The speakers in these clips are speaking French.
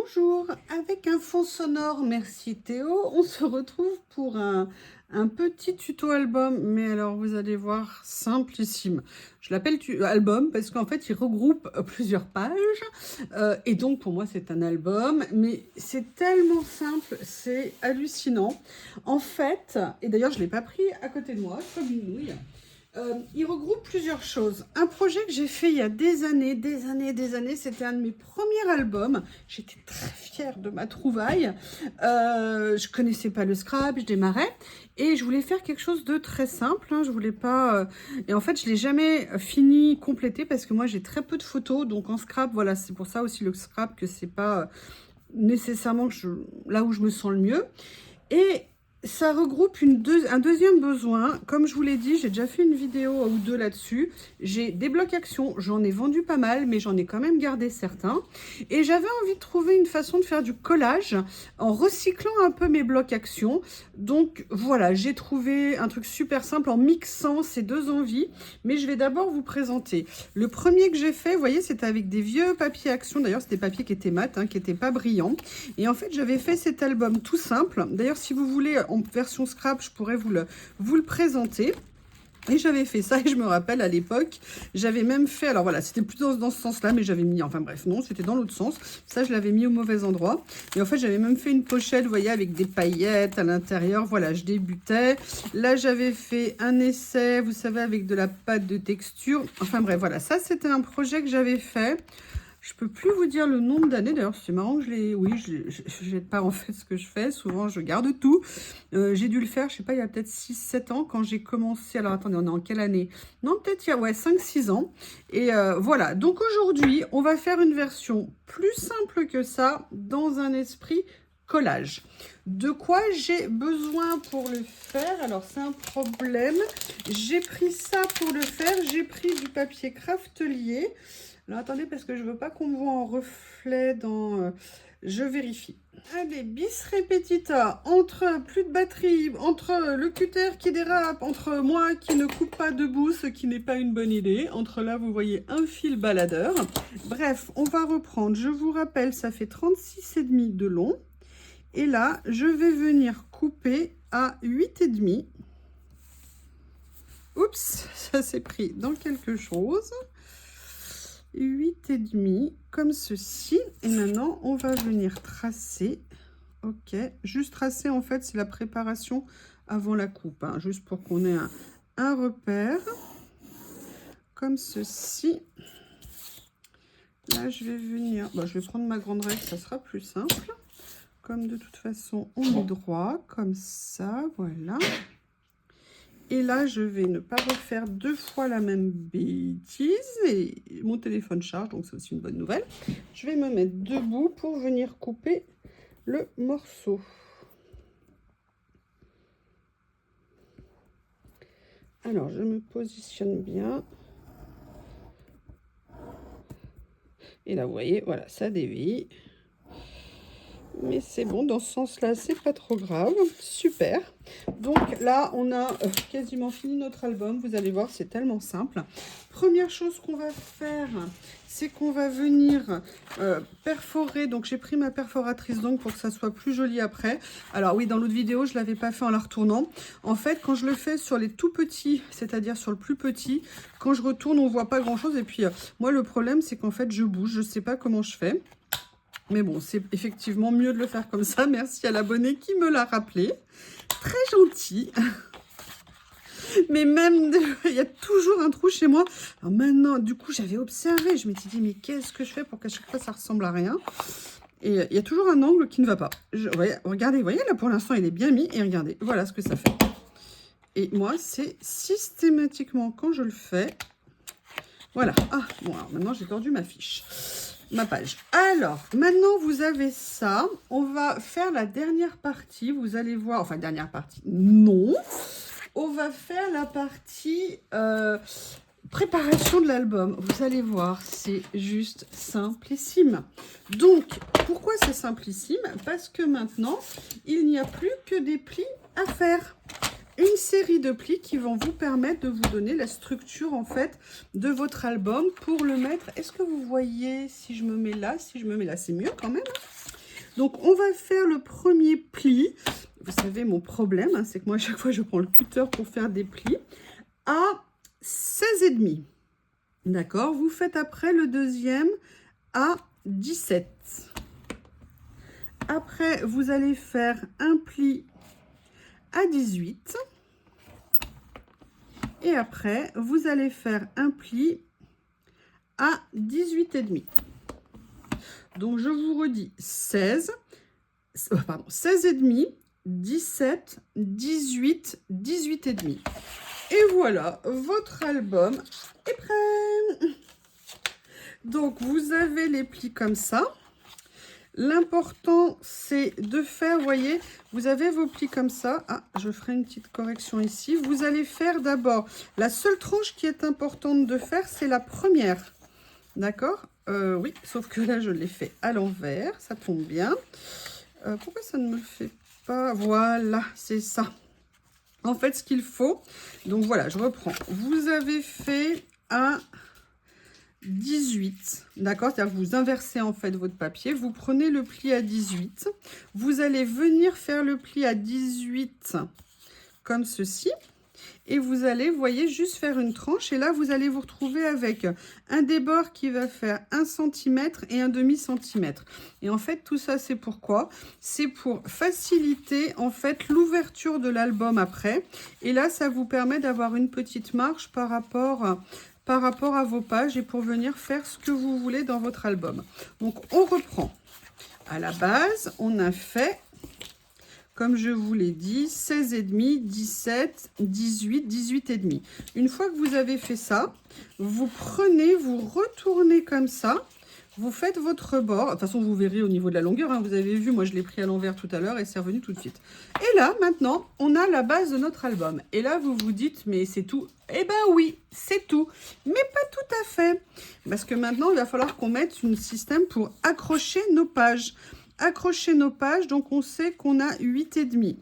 Bonjour, avec un fond sonore, merci Théo, on se retrouve pour un petit tuto album, mais alors vous allez voir, simplissime. Je l'appelle album parce qu'en fait il regroupe plusieurs pages, et donc pour moi c'est un album, mais c'est tellement simple, c'est hallucinant. En fait, et d'ailleurs je ne l'ai pas pris à côté de moi, comme une nouille. Il regroupe plusieurs choses. Un projet que j'ai fait il y a des années, c'était un de mes premiers albums. J'étais très fière de ma trouvaille. Je connaissais pas le scrap, je démarrais. Et je voulais faire quelque chose de très simple. Je voulais pas... Et en fait, je l'ai jamais fini, complété, parce que moi, j'ai très peu de photos. Donc en scrap, voilà, c'est pour ça aussi le scrap que c'est pas nécessairement là où je me sens le mieux. Et ça regroupe un deuxième besoin. Comme je vous l'ai dit, j'ai déjà fait une vidéo ou deux là-dessus. J'ai des blocs actions, j'en ai vendu pas mal, mais j'en ai quand même gardé certains. Et j'avais envie de trouver une façon de faire du collage en recyclant un peu mes blocs actions. Donc voilà, j'ai trouvé un truc super simple en mixant ces deux envies. Mais je vais d'abord vous présenter. Le premier que j'ai fait, vous voyez, c'était avec des vieux papiers actions. D'ailleurs, c'était des papiers qui étaient mat, qui n'étaient pas brillants. Et en fait, j'avais fait cet album tout simple. D'ailleurs, si vous voulez, en version scrap, je pourrais vous le présenter. Et j'avais fait ça, et je me rappelle à l'époque, j'avais même fait, alors voilà, c'était plutôt dans ce sens-là, mais j'avais mis, enfin bref, non, c'était dans l'autre sens. Ça, je l'avais mis au mauvais endroit. Et en fait, j'avais même fait une pochette, vous voyez, avec des paillettes à l'intérieur. Voilà, je débutais. Là, j'avais fait un essai, vous savez, avec de la pâte de texture. Enfin bref, voilà, ça, c'était un projet que j'avais fait. Je peux plus vous dire le nombre d'années. D'ailleurs, c'est marrant que je l'ai... Oui, je jette pas en fait ce que je fais. Souvent, je garde tout. J'ai dû le faire, je sais pas, il y a peut-être 6-7 ans quand j'ai commencé. Alors, attendez, on est en quelle année? Non, peut-être il y a 5-6 ans. Et voilà. Donc, aujourd'hui, on va faire une version plus simple que ça, dans un esprit collage. De quoi j'ai besoin pour le faire? Alors, c'est un problème. J'ai pris ça pour le faire. J'ai pris du papier Craftelier. Alors, attendez, parce que je veux pas qu'on me voit en reflet dans... je vérifie. Allez, bis repetita, entre plus de batterie, entre le cutter qui dérape, entre moi qui ne coupe pas debout, ce qui n'est pas une bonne idée. Entre là, vous voyez un fil baladeur. Bref, on va reprendre. Je vous rappelle, ça fait 36,5 de long. Et là, je vais venir couper à 8,5. Oups, ça s'est pris dans quelque chose. 8,5 comme ceci. Et maintenant on va venir tracer. Ok, juste tracer, en fait c'est la préparation avant la coupe, juste pour qu'on ait un repère comme ceci. Là je vais venir, je vais prendre ma grande règle, ça sera plus simple. Comme de toute façon on est droit comme ça, voilà. Et là, je vais ne pas refaire deux fois la même bêtise. Et mon téléphone charge, donc c'est aussi une bonne nouvelle. Je vais me mettre debout pour venir couper le morceau. Alors, je me positionne bien. Et là, vous voyez, voilà, ça dévie. Mais c'est bon, dans ce sens-là, c'est pas trop grave. Super. Donc là, on a quasiment fini notre album. Vous allez voir, c'est tellement simple. Première chose qu'on va faire, c'est qu'on va venir perforer. Donc j'ai pris ma perforatrice donc pour que ça soit plus joli après. Alors oui, dans l'autre vidéo, je ne l'avais pas fait en la retournant. En fait, quand je le fais sur les tout petits, c'est-à-dire sur le plus petit, quand je retourne, on ne voit pas grand-chose. Et puis, moi, le problème, c'est qu'en fait, je bouge. Je ne sais pas comment je fais. Mais bon, c'est effectivement mieux de le faire comme ça. Merci à l'abonné qui me l'a rappelé. Très gentil. Mais même, il y a toujours un trou chez moi. Alors maintenant, du coup, j'avais observé. Je m'étais dit, mais qu'est-ce que je fais pour qu'à chaque fois, ça ressemble à rien? Et il y a toujours un angle qui ne va pas. Regardez, vous voyez, là, pour l'instant, il est bien mis. Et regardez, voilà ce que ça fait. Et moi, c'est systématiquement quand je le fais. Voilà. Ah, bon, alors maintenant, j'ai tordu ma fiche. Ma page. Alors, maintenant, vous avez ça. On va faire la dernière partie. Vous allez voir. Enfin, dernière partie. Non. On va faire la partie préparation de l'album. Vous allez voir, c'est juste simplissime. Donc, pourquoi c'est simplissime? Parce que maintenant, il n'y a plus que des plis à faire. Une série de plis qui vont vous permettre de vous donner la structure en fait de votre album pour le mettre. Est-ce que vous voyez si je me mets là? Si je me mets là, c'est mieux quand même. Donc, on va faire le premier pli. Vous savez, mon problème, hein, c'est que moi, à chaque fois, je prends le cutter pour faire des plis à 16,5. D'accord? Vous faites après le deuxième à 17. Après, vous allez faire un pli à 18. Et après, vous allez faire un pli à 18,5. Donc, je vous redis 16,5, 17, 18, 18,5. Et voilà, votre album est prêt. Donc, vous avez les plis comme ça. L'important, c'est de faire, vous voyez, vous avez vos plis comme ça. Ah, je ferai une petite correction ici. Vous allez faire d'abord, la seule tranche qui est importante de faire, c'est la première. D'accord? Oui, sauf que là, je l'ai fait à l'envers. Ça tombe bien. Pourquoi ça ne me le fait pas? Voilà, c'est ça. En fait, ce qu'il faut, donc voilà, je reprends. Vous avez fait un 18, d'accord? C'est-à-dire que vous inversez en fait votre papier, vous prenez le pli à 18, vous allez venir faire le pli à 18 comme ceci, et vous allez, vous voyez, juste faire une tranche, et là vous allez vous retrouver avec un débord qui va faire 1 cm et un demi-centimètre. Et en fait, tout ça, c'est pourquoi? C'est pour faciliter en fait l'ouverture de l'album après, et là, ça vous permet d'avoir une petite marge par rapport à vos pages et pour venir faire ce que vous voulez dans votre album. Donc, on reprend. À la base, on a fait, comme je vous l'ai dit, 16,5, 17, 18, 18,5. Une fois que vous avez fait ça, vous prenez, vous retournez comme ça, vous faites votre bord. De toute façon, vous verrez au niveau de la longueur, hein, vous avez vu, moi je l'ai pris à l'envers tout à l'heure et c'est revenu tout de suite. Et là, maintenant, on a la base de notre album. Et là, vous vous dites, mais c'est tout. Eh ben oui, c'est tout, mais pas tout à fait. Parce que maintenant, il va falloir qu'on mette un système pour accrocher nos pages. Accrocher nos pages, donc on sait qu'on a 8,5.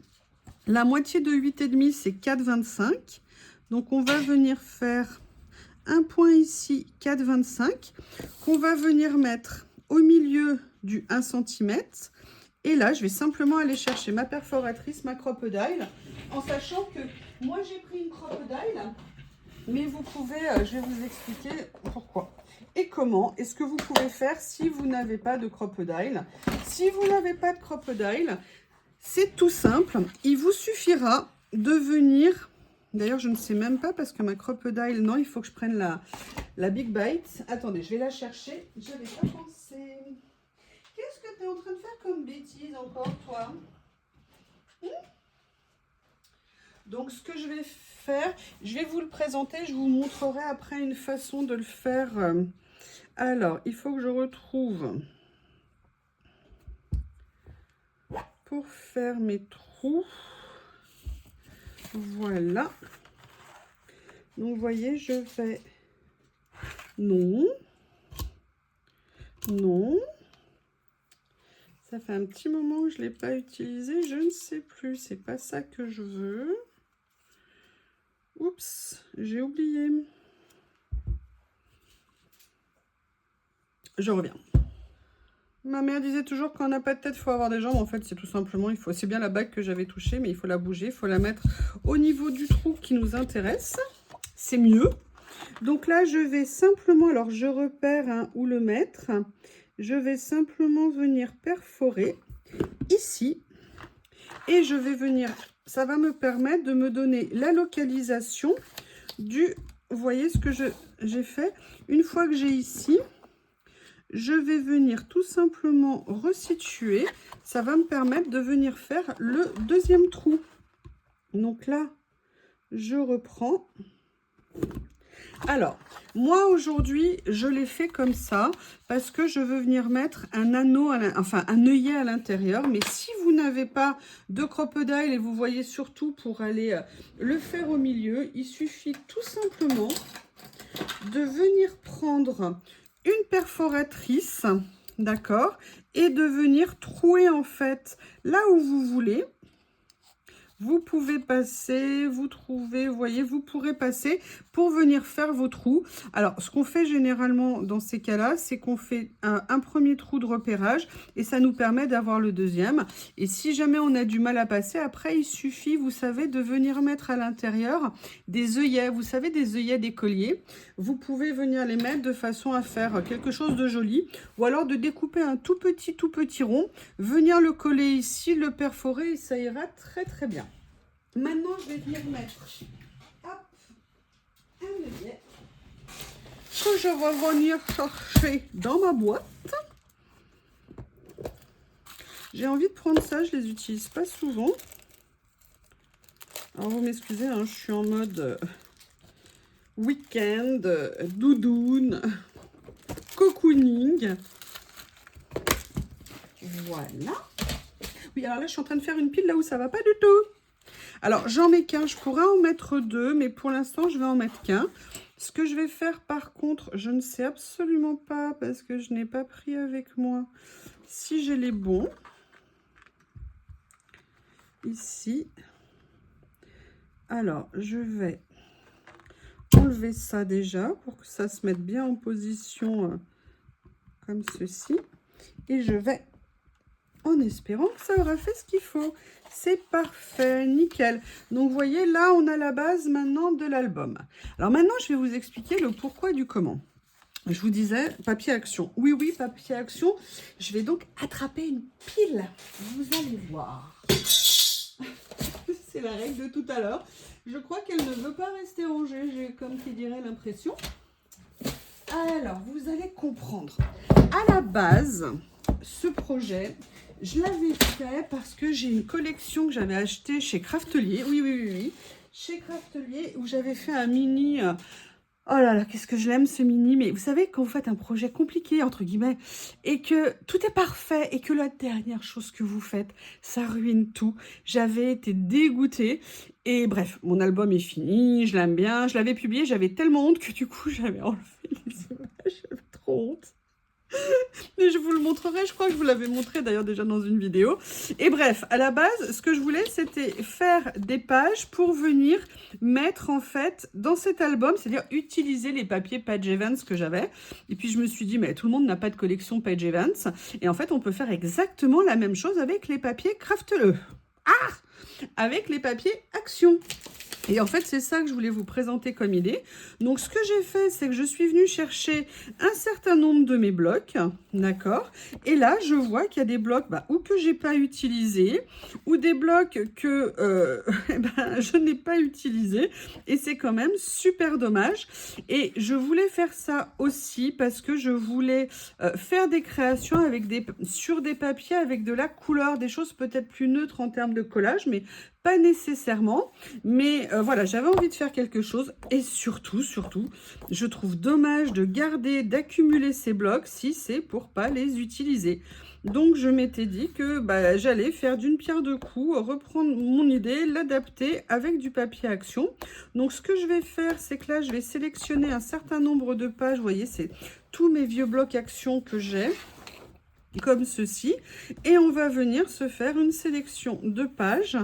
La moitié de 8,5, c'est 4,25. Donc on va venir faire un point ici, 4,25, qu'on va venir mettre au milieu du 1 cm. Et là, je vais simplement aller chercher ma perforatrice, ma crocodile, en sachant que moi, j'ai pris une crocodile, mais vous pouvez, je vais vous expliquer pourquoi et comment, et ce que vous pouvez faire si vous n'avez pas de crocodile. Si vous n'avez pas de crocodile, c'est tout simple. Il vous suffira de venir... D'ailleurs, je ne sais même pas parce que ma crocodile... Non, il faut que je prenne la Big Bite. Attendez, je vais la chercher. Je n'avais pas pensé. Qu'est-ce que tu es en train de faire comme bêtise encore, toi? Donc, ce que je vais faire, je vais vous le présenter. Je vous montrerai après une façon de le faire. Alors, il faut que je retrouve... Pour faire mes trous, voilà. Donc, vous voyez, je vais... Non. Non. Ça fait un petit moment que je ne l'ai pas utilisé. Je ne sais plus. C'est pas ça que je veux. Oups, j'ai oublié. Je reviens. Ma mère disait toujours qu'on n'a pas de tête, il faut avoir des jambes. En fait, c'est tout simplement, c'est bien la bague que j'avais touchée, mais il faut la bouger, il faut la mettre au niveau du trou qui nous intéresse. C'est mieux. Donc là, je vais simplement, alors je repère où le mettre. Je vais simplement venir perforer ici. Et je vais venir, ça va me permettre de me donner la localisation du, vous voyez ce que j'ai fait. Une fois que j'ai ici... Je vais venir tout simplement resituer. Ça va me permettre de venir faire le deuxième trou. Donc là, je reprends. Alors, moi aujourd'hui, je l'ai fait comme ça parce que je veux venir mettre un anneau, enfin un œillet à l'intérieur. Mais si vous n'avez pas de crocodile et vous voyez surtout pour aller le faire au milieu, il suffit tout simplement de venir prendre une perforatrice, d'accord, et de venir trouer en fait là où vous voulez. vous pouvez passer, vous trouvez, vous voyez, vous pourrez passer pour venir faire vos trous. Alors, ce qu'on fait généralement dans ces cas-là, c'est qu'on fait un premier trou de repérage et ça nous permet d'avoir le deuxième. Et si jamais on a du mal à passer, après, il suffit, vous savez, de venir mettre à l'intérieur des œillets. Vous savez, des œillets d'écolier. Vous pouvez venir les mettre de façon à faire quelque chose de joli ou alors de découper un tout petit rond, venir le coller ici, le perforer et ça ira très très bien. Maintenant, je vais venir mettre hop, un œillet que je vais venir chercher dans ma boîte. J'ai envie de prendre ça, je les utilise pas souvent. Alors vous m'excusez, hein, je suis en mode week-end, doudoune, cocooning. Voilà. Oui, alors là, je suis en train de faire une pile là où ça va pas du tout. Alors, j'en mets qu'un. Je pourrais en mettre deux, mais pour l'instant, je vais en mettre qu'un. Ce que je vais faire, par contre, je ne sais absolument pas parce que je n'ai pas pris avec moi si j'ai les bons. Ici. Alors, je vais enlever ça déjà pour que ça se mette bien en position comme ceci. Et je vais, en espérant que ça aura fait ce qu'il faut. C'est parfait, nickel. Donc, vous voyez, là, on a la base maintenant de l'album. Alors maintenant, je vais vous expliquer le pourquoi du comment. Je vous disais, papier action. Oui, oui, papier action. Je vais donc attraper une pile. Vous allez voir. C'est la règle de tout à l'heure. Je crois qu'elle ne veut pas rester rangée. J'ai, comme qui dirait, l'impression. Alors, vous allez comprendre. À la base, ce projet, je l'avais fait parce que j'ai une collection que j'avais achetée chez Craftelier. Oui, oui, oui, oui. Chez Craftelier, où j'avais fait un mini... oh là là, qu'est-ce que je l'aime ce mini. Mais vous savez, quand vous faites un projet compliqué, entre guillemets, et que tout est parfait, et que la dernière chose que vous faites, ça ruine tout. J'avais été dégoûtée. Et bref, mon album est fini, je l'aime bien. Je l'avais publié, j'avais tellement honte que du coup, j'avais enlevé les images. J'avais trop honte. Et je vous le montrerai, je crois que je vous l'avais montré d'ailleurs déjà dans une vidéo. Et bref, à la base, ce que je voulais, c'était faire des pages pour venir mettre en fait dans cet album, c'est-à-dire utiliser les papiers Page Events que j'avais. Et puis je me suis dit, mais tout le monde n'a pas de collection Page Events. Et en fait, on peut faire exactement la même chose avec les papiers Craftelier. Ah! Avec les papiers Action. Et en fait, c'est ça que je voulais vous présenter comme idée. Donc, ce que j'ai fait, c'est que je suis venue chercher un certain nombre de mes blocs, d'accord? Et là, je vois qu'il y a des blocs ou que j'ai pas utilisés, ou des blocs que je n'ai pas utilisés. Et c'est quand même super dommage. Et je voulais faire ça aussi parce que je voulais faire des créations avec sur des papiers avec de la couleur, des choses peut-être plus neutres en termes de collage, mais pas nécessairement, mais voilà, j'avais envie de faire quelque chose et surtout, je trouve dommage de garder, d'accumuler ces blocs si c'est pour pas les utiliser. Donc, je m'étais dit que j'allais faire d'une pierre deux coups, reprendre mon idée, l'adapter avec du papier action. Donc, ce que je vais faire, c'est que là, je vais sélectionner un certain nombre de pages. Vous voyez, c'est tous mes vieux blocs action que j'ai, comme ceci. Et on va venir se faire une sélection de pages.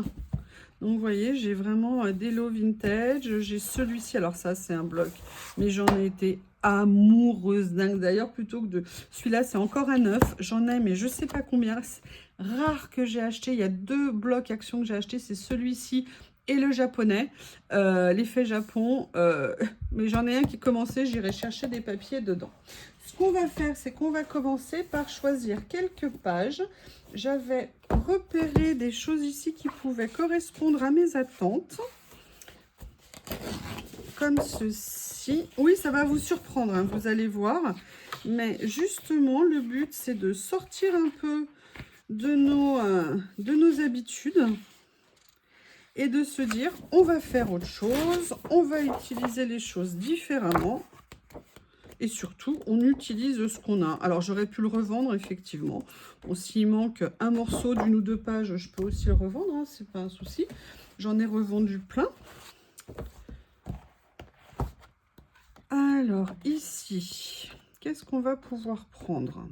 Donc, vous voyez, j'ai vraiment des lots vintage. J'ai celui-ci. Alors, ça, c'est un bloc. Mais j'en ai été amoureuse dingue. D'ailleurs, plutôt que de... Celui-là, c'est encore un neuf. J'en ai, mais je ne sais pas combien. C'est rare que j'ai acheté. Il y a deux blocs actions que j'ai acheté. C'est celui-ci et le japonais. L'effet Japon. Mais j'en ai un qui commençait. J'irai chercher des papiers dedans. Ce qu'on va faire, c'est qu'on va commencer par choisir quelques pages. J'avais repéré des choses ici qui pouvaient correspondre à mes attentes. Comme ceci. Oui, ça va vous surprendre, hein, vous allez voir. Mais justement, le but, c'est de sortir un peu de nos habitudes et de se dire, on va faire autre chose, on va utiliser les choses différemment. Et surtout, on utilise ce qu'on a. Alors, j'aurais pu le revendre, effectivement. Bon, s'il manque un morceau d'une ou deux pages, je peux aussi le revendre, hein, c'est pas un souci. J'en ai revendu plein. Alors, ici, qu'est-ce qu'on va pouvoir prendre?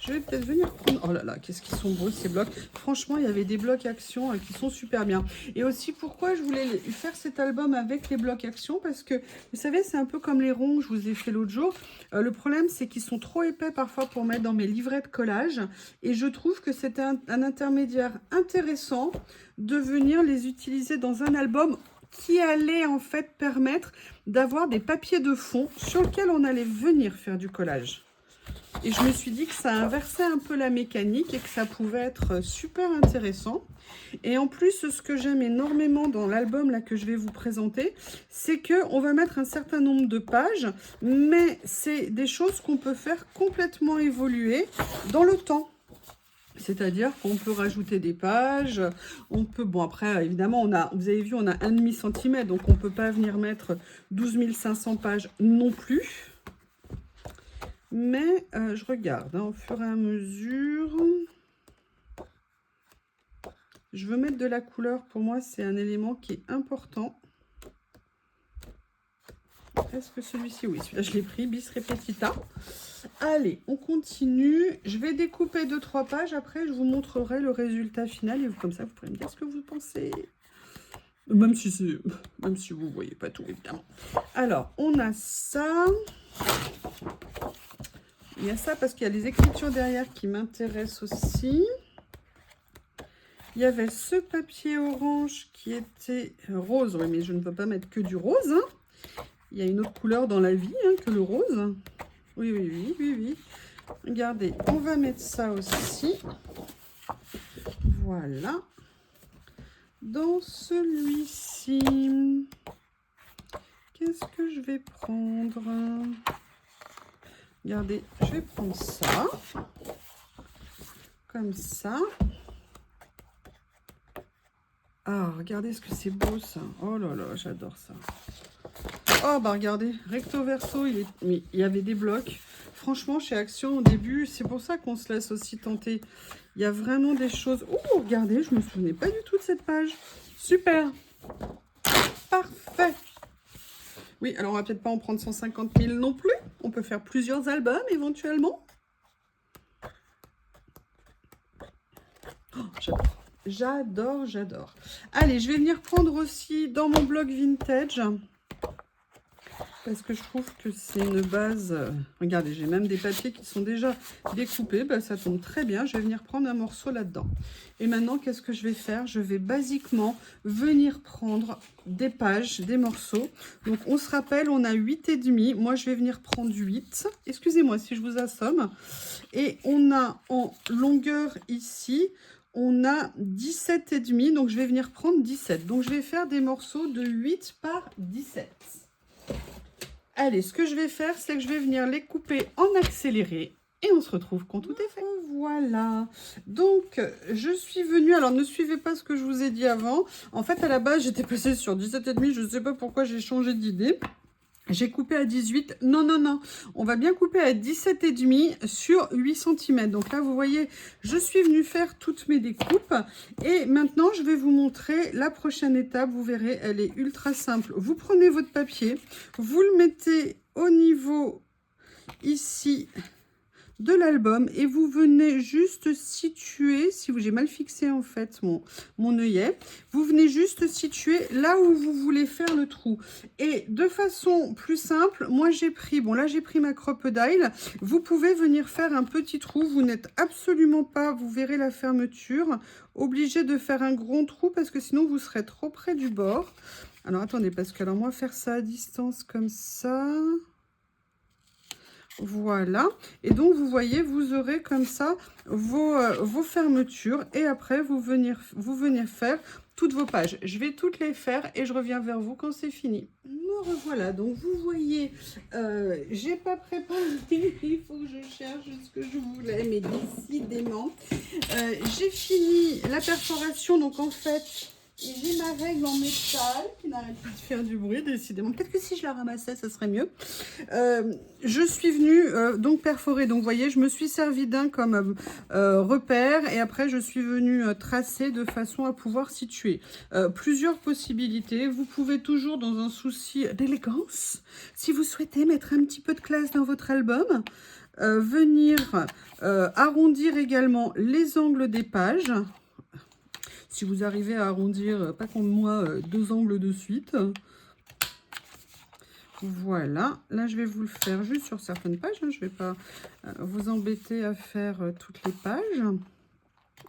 Je vais peut-être venir prendre... Oh là là, qu'est-ce qu'ils sont beaux ces blocs. Franchement, il y avait des blocs action qui sont super bien. Et aussi, pourquoi je voulais faire cet album avec les blocs action? Parce que, vous savez, c'est un peu comme les ronds que je vous ai fait l'autre jour. Le problème, c'est qu'ils sont trop épais parfois pour mettre dans mes livrets de collage. Et je trouve que c'est un intermédiaire intéressant de venir les utiliser dans un album qui allait en fait permettre d'avoir des papiers de fond sur lesquels on allait venir faire du collage. Et je me suis dit que ça inversait un peu la mécanique et que ça pouvait être super intéressant. Et en plus, ce que j'aime énormément dans l'album là que je vais vous présenter, c'est qu'on va mettre un certain nombre de pages, mais c'est des choses qu'on peut faire complètement évoluer dans le temps. C'est-à-dire qu'on peut rajouter des pages, on peut... Bon, après, évidemment, vous avez vu, on a 1,5 cm, donc on ne peut pas venir mettre 12 500 pages non plus. Mais je regarde au fur et à mesure. Je veux mettre de la couleur. Pour moi, c'est un élément qui est important. Est-ce que celui-ci, oui, celui-là, je l'ai pris, bis repetita. Allez, on continue. Je vais découper 2-3 pages. Après, je vous montrerai le résultat final. Et comme ça, vous pourrez me dire ce que vous pensez. Même si vous ne voyez pas tout, évidemment. Alors, on a ça. Il y a ça parce qu'il y a les écritures derrière qui m'intéressent aussi. Il y avait ce papier orange qui était rose. Oui, mais je ne peux pas mettre que du rose. Hein. Il y a une autre couleur dans la vie que le rose. Oui, oui, oui, oui, oui. Regardez, on va mettre ça aussi. Voilà. Dans celui-ci, qu'est-ce que je vais prendre ? Regardez, je vais prendre ça, comme ça. Ah, regardez ce que c'est beau ça. Oh là là, j'adore ça. Oh bah regardez, recto verso, il y avait des blocs. Franchement, chez Action au début, c'est pour ça qu'on se laisse aussi tenter. Il y a vraiment des choses. Oh, regardez, je me souvenais pas du tout de cette page. Super. Parfait. Oui, alors on va peut-être pas en prendre 150 000 non plus. On peut faire plusieurs albums éventuellement. Oh, j'adore. J'adore, j'adore. Allez, je vais venir prendre aussi dans mon blog vintage. Parce que je trouve que c'est une base... regardez, j'ai même des papiers qui sont déjà découpés. Ben, ça tombe très bien. Je vais venir prendre un morceau là-dedans. Et maintenant, qu'est-ce que je vais faire? Je vais basiquement venir prendre des pages, des morceaux. Donc, on se rappelle, on a 8,5. Moi, je vais venir prendre 8. Excusez-moi si je vous assomme. Et on a en longueur ici... on a 17,5. Donc, je vais venir prendre 17. Donc, je vais faire des morceaux de 8 par 17. Allez, ce que je vais faire, c'est que je vais venir les couper en accéléré et on se retrouve quand tout est fait. Voilà. Donc, je suis venue... Alors, ne suivez pas ce que je vous ai dit avant. En fait, à la base, j'étais passée sur 17,5. Je ne sais pas pourquoi j'ai changé d'idée. J'ai coupé à 18. Non, non, non. On va bien couper à 17,5 sur 8 cm. Donc là, vous voyez, je suis venue faire toutes mes découpes. Et maintenant, je vais vous montrer la prochaine étape. Vous verrez, elle est ultra simple. Vous prenez votre papier, vous le mettez au niveau ici de l'album et vous venez juste situer, si j'ai mal fixé en fait mon œillet, vous venez juste situer là où vous voulez faire le trou. Et de façon plus simple, moi j'ai pris, bon là j'ai pris ma crocodile, vous pouvez venir faire un petit trou, vous n'êtes absolument pas, vous verrez la fermeture, obligé de faire un grand trou parce que sinon vous serez trop près du bord. Alors attendez, parce que alors moi faire ça à distance comme ça... Voilà, et donc vous voyez, vous aurez comme ça vos fermetures et après vous venez faire toutes vos pages. Je vais toutes les faire et je reviens vers vous quand c'est fini. Me revoilà, donc vous voyez, j'ai pas préparé, il faut que je cherche ce que je voulais, mais décidément. J'ai fini la perforation, donc en fait... et j'ai ma règle en métal qui n'arrête plus de faire du bruit, décidément. Peut-être que si je la ramassais, ça serait mieux. Je suis venue donc perforer. Donc, vous voyez, je me suis servi d'un comme repère. Et après, je suis venue tracer de façon à pouvoir situer. Plusieurs possibilités. Vous pouvez toujours, dans un souci d'élégance, si vous souhaitez mettre un petit peu de classe dans votre album, venir arrondir également les angles des pages. Si vous arrivez à arrondir, pas comme moi, 2 angles de suite. Voilà, là je vais vous le faire juste sur certaines pages, hein. Je ne vais pas vous embêter à faire toutes les pages.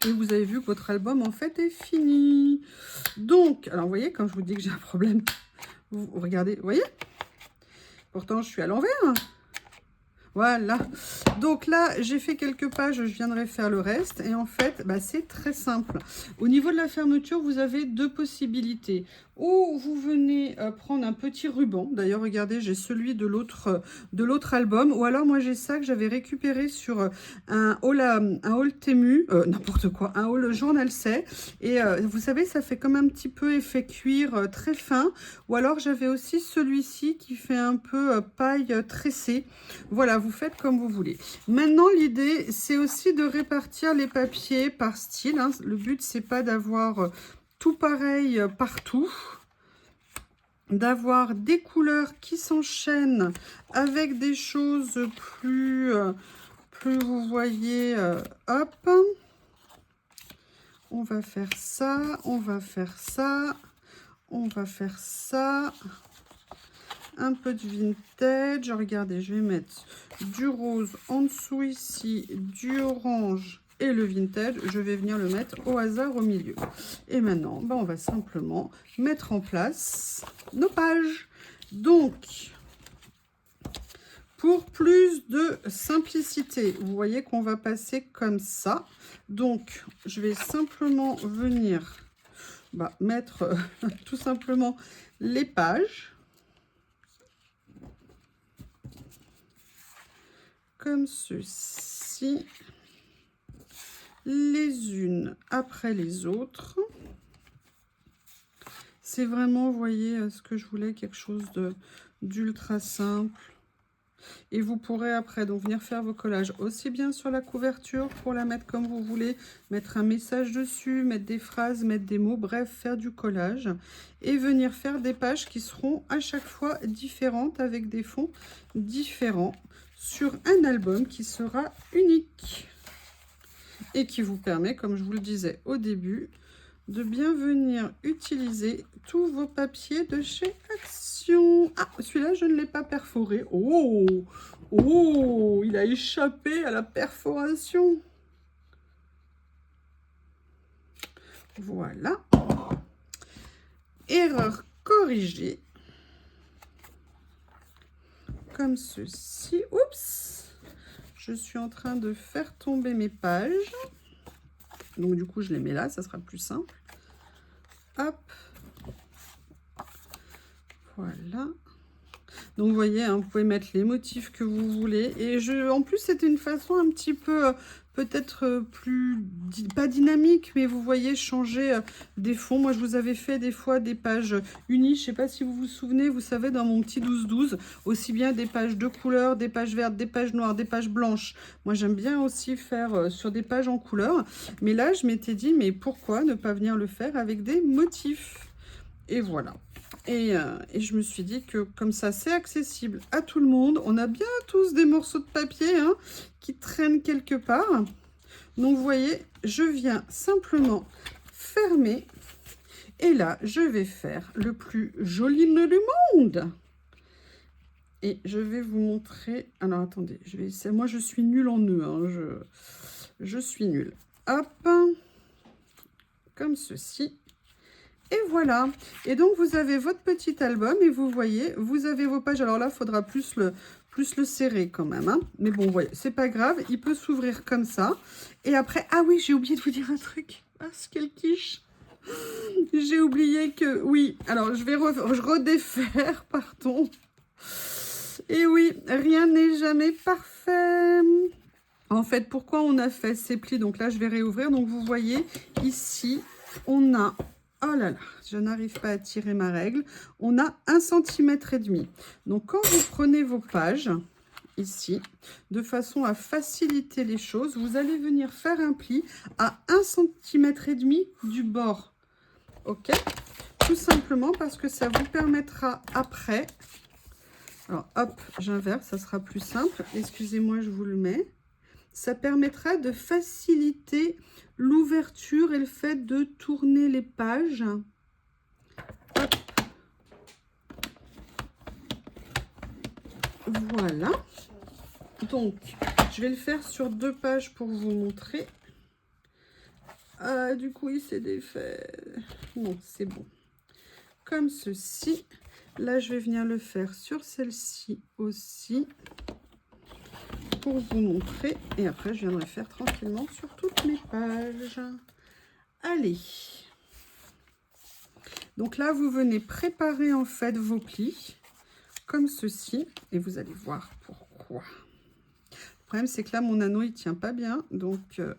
Et vous avez vu que votre album en fait est fini. Donc, alors vous voyez, quand je vous dis que j'ai un problème, vous regardez, vous voyez? Pourtant je suis à l'envers. Voilà, donc là j'ai fait quelques pages, je viendrai faire le reste et en fait bah, c'est très simple. Au niveau de la fermeture, vous avez 2 possibilités. Ou vous venez prendre un petit ruban, d'ailleurs regardez, j'ai celui de l'autre album, ou alors moi j'ai ça que j'avais récupéré sur un haul Temu, n'importe quoi, un haul Journal C, et vous savez ça fait comme un petit peu effet cuir très fin, ou alors j'avais aussi celui-ci qui fait un peu paille tressée. Voilà, vous faites comme vous voulez. Maintenant l'idée c'est aussi de répartir les papiers par style, hein. Le but c'est pas d'avoir tout pareil partout, d'avoir des couleurs qui s'enchaînent avec des choses plus vous voyez, hop, on va faire ça, on va faire ça, on va faire ça, un peu de vintage, regardez, je vais mettre du rose en dessous ici, du orange, et le vintage, je vais venir le mettre au hasard au milieu. Et maintenant, ben, on va simplement mettre en place nos pages. Donc, pour plus de simplicité, vous voyez qu'on va passer comme ça. Donc, je vais simplement venir mettre tout simplement les pages. Comme ceci. Les unes après les autres. C'est vraiment, vous voyez, ce que je voulais, quelque chose d'ultra simple. Et vous pourrez après donc venir faire vos collages aussi bien sur la couverture pour la mettre comme vous voulez, mettre un message dessus, mettre des phrases, mettre des mots, bref, faire du collage. Et venir faire des pages qui seront à chaque fois différentes avec des fonds différents sur un album qui sera unique. Et qui vous permet, comme je vous le disais au début, de bien venir utiliser tous vos papiers de chez Action. Ah, celui-là, je ne l'ai pas perforé. Oh, oh, il a échappé à la perforation. Voilà. Erreur corrigée. Comme ceci. Oups. Je suis en train de faire tomber mes pages. Donc, du coup, je les mets là. Ça sera plus simple. Hop. Voilà. Donc, vous voyez, hein, vous pouvez mettre les motifs que vous voulez. Et en plus, c'était une façon un petit peu, peut-être plus, pas dynamique, mais vous voyez, changer des fonds. Moi, je vous avais fait des fois des pages unies. Je ne sais pas si vous vous souvenez, vous savez, dans mon petit 12-12, aussi bien des pages de couleur, des pages vertes, des pages noires, des pages blanches. Moi, j'aime bien aussi faire sur des pages en couleur. Mais là, je m'étais dit, mais pourquoi ne pas venir le faire avec des motifs? Et voilà. Et je me suis dit que comme ça, c'est accessible à tout le monde. On a bien tous des morceaux de papier hein, qui traînent quelque part. Donc, vous voyez, je viens simplement fermer. Et là, je vais faire le plus joli nœud du monde. Et je vais vous montrer... Alors, attendez, je vais essayer. Moi, je suis nulle en nœuds. Hein. Je suis nulle. Hop. Comme ceci. Et voilà, et donc vous avez votre petit album et vous voyez, vous avez vos pages. Alors là, il faudra plus le serrer quand même. Hein. Mais bon, vous voyez, c'est pas grave, il peut s'ouvrir comme ça. Et après, ah oui, j'ai oublié de vous dire un truc. Ah, quelle quiche. J'ai oublié que, oui, alors je vais redéfaire, pardon. Et oui, rien n'est jamais parfait. En fait, pourquoi on a fait ces plis? Donc là, je vais réouvrir. Donc vous voyez, ici, on a... Oh là là, je n'arrive pas à tirer ma règle. On a 1,5 cm. Donc, quand vous prenez vos pages, ici, de façon à faciliter les choses, vous allez venir faire un pli à 1,5 cm du bord. OK? Tout simplement parce que ça vous permettra après Alors, hop, j'inverse, ça sera plus simple. Excusez-moi, je vous le mets. Ça permettra de faciliter l'ouverture et le fait de tourner les pages. Hop. Voilà. Donc, je vais le faire sur 2 pages pour vous montrer. Ah, du coup, il s'est défait. Non, c'est bon. Comme ceci. Là, je vais venir le faire sur celle-ci aussi pour vous montrer. Et après, je viendrai faire tranquillement sur toutes mes pages. Allez. Donc là, vous venez préparer en fait vos plis comme ceci. Et vous allez voir pourquoi. Le problème, c'est que là, mon anneau, il tient pas bien. Donc, il va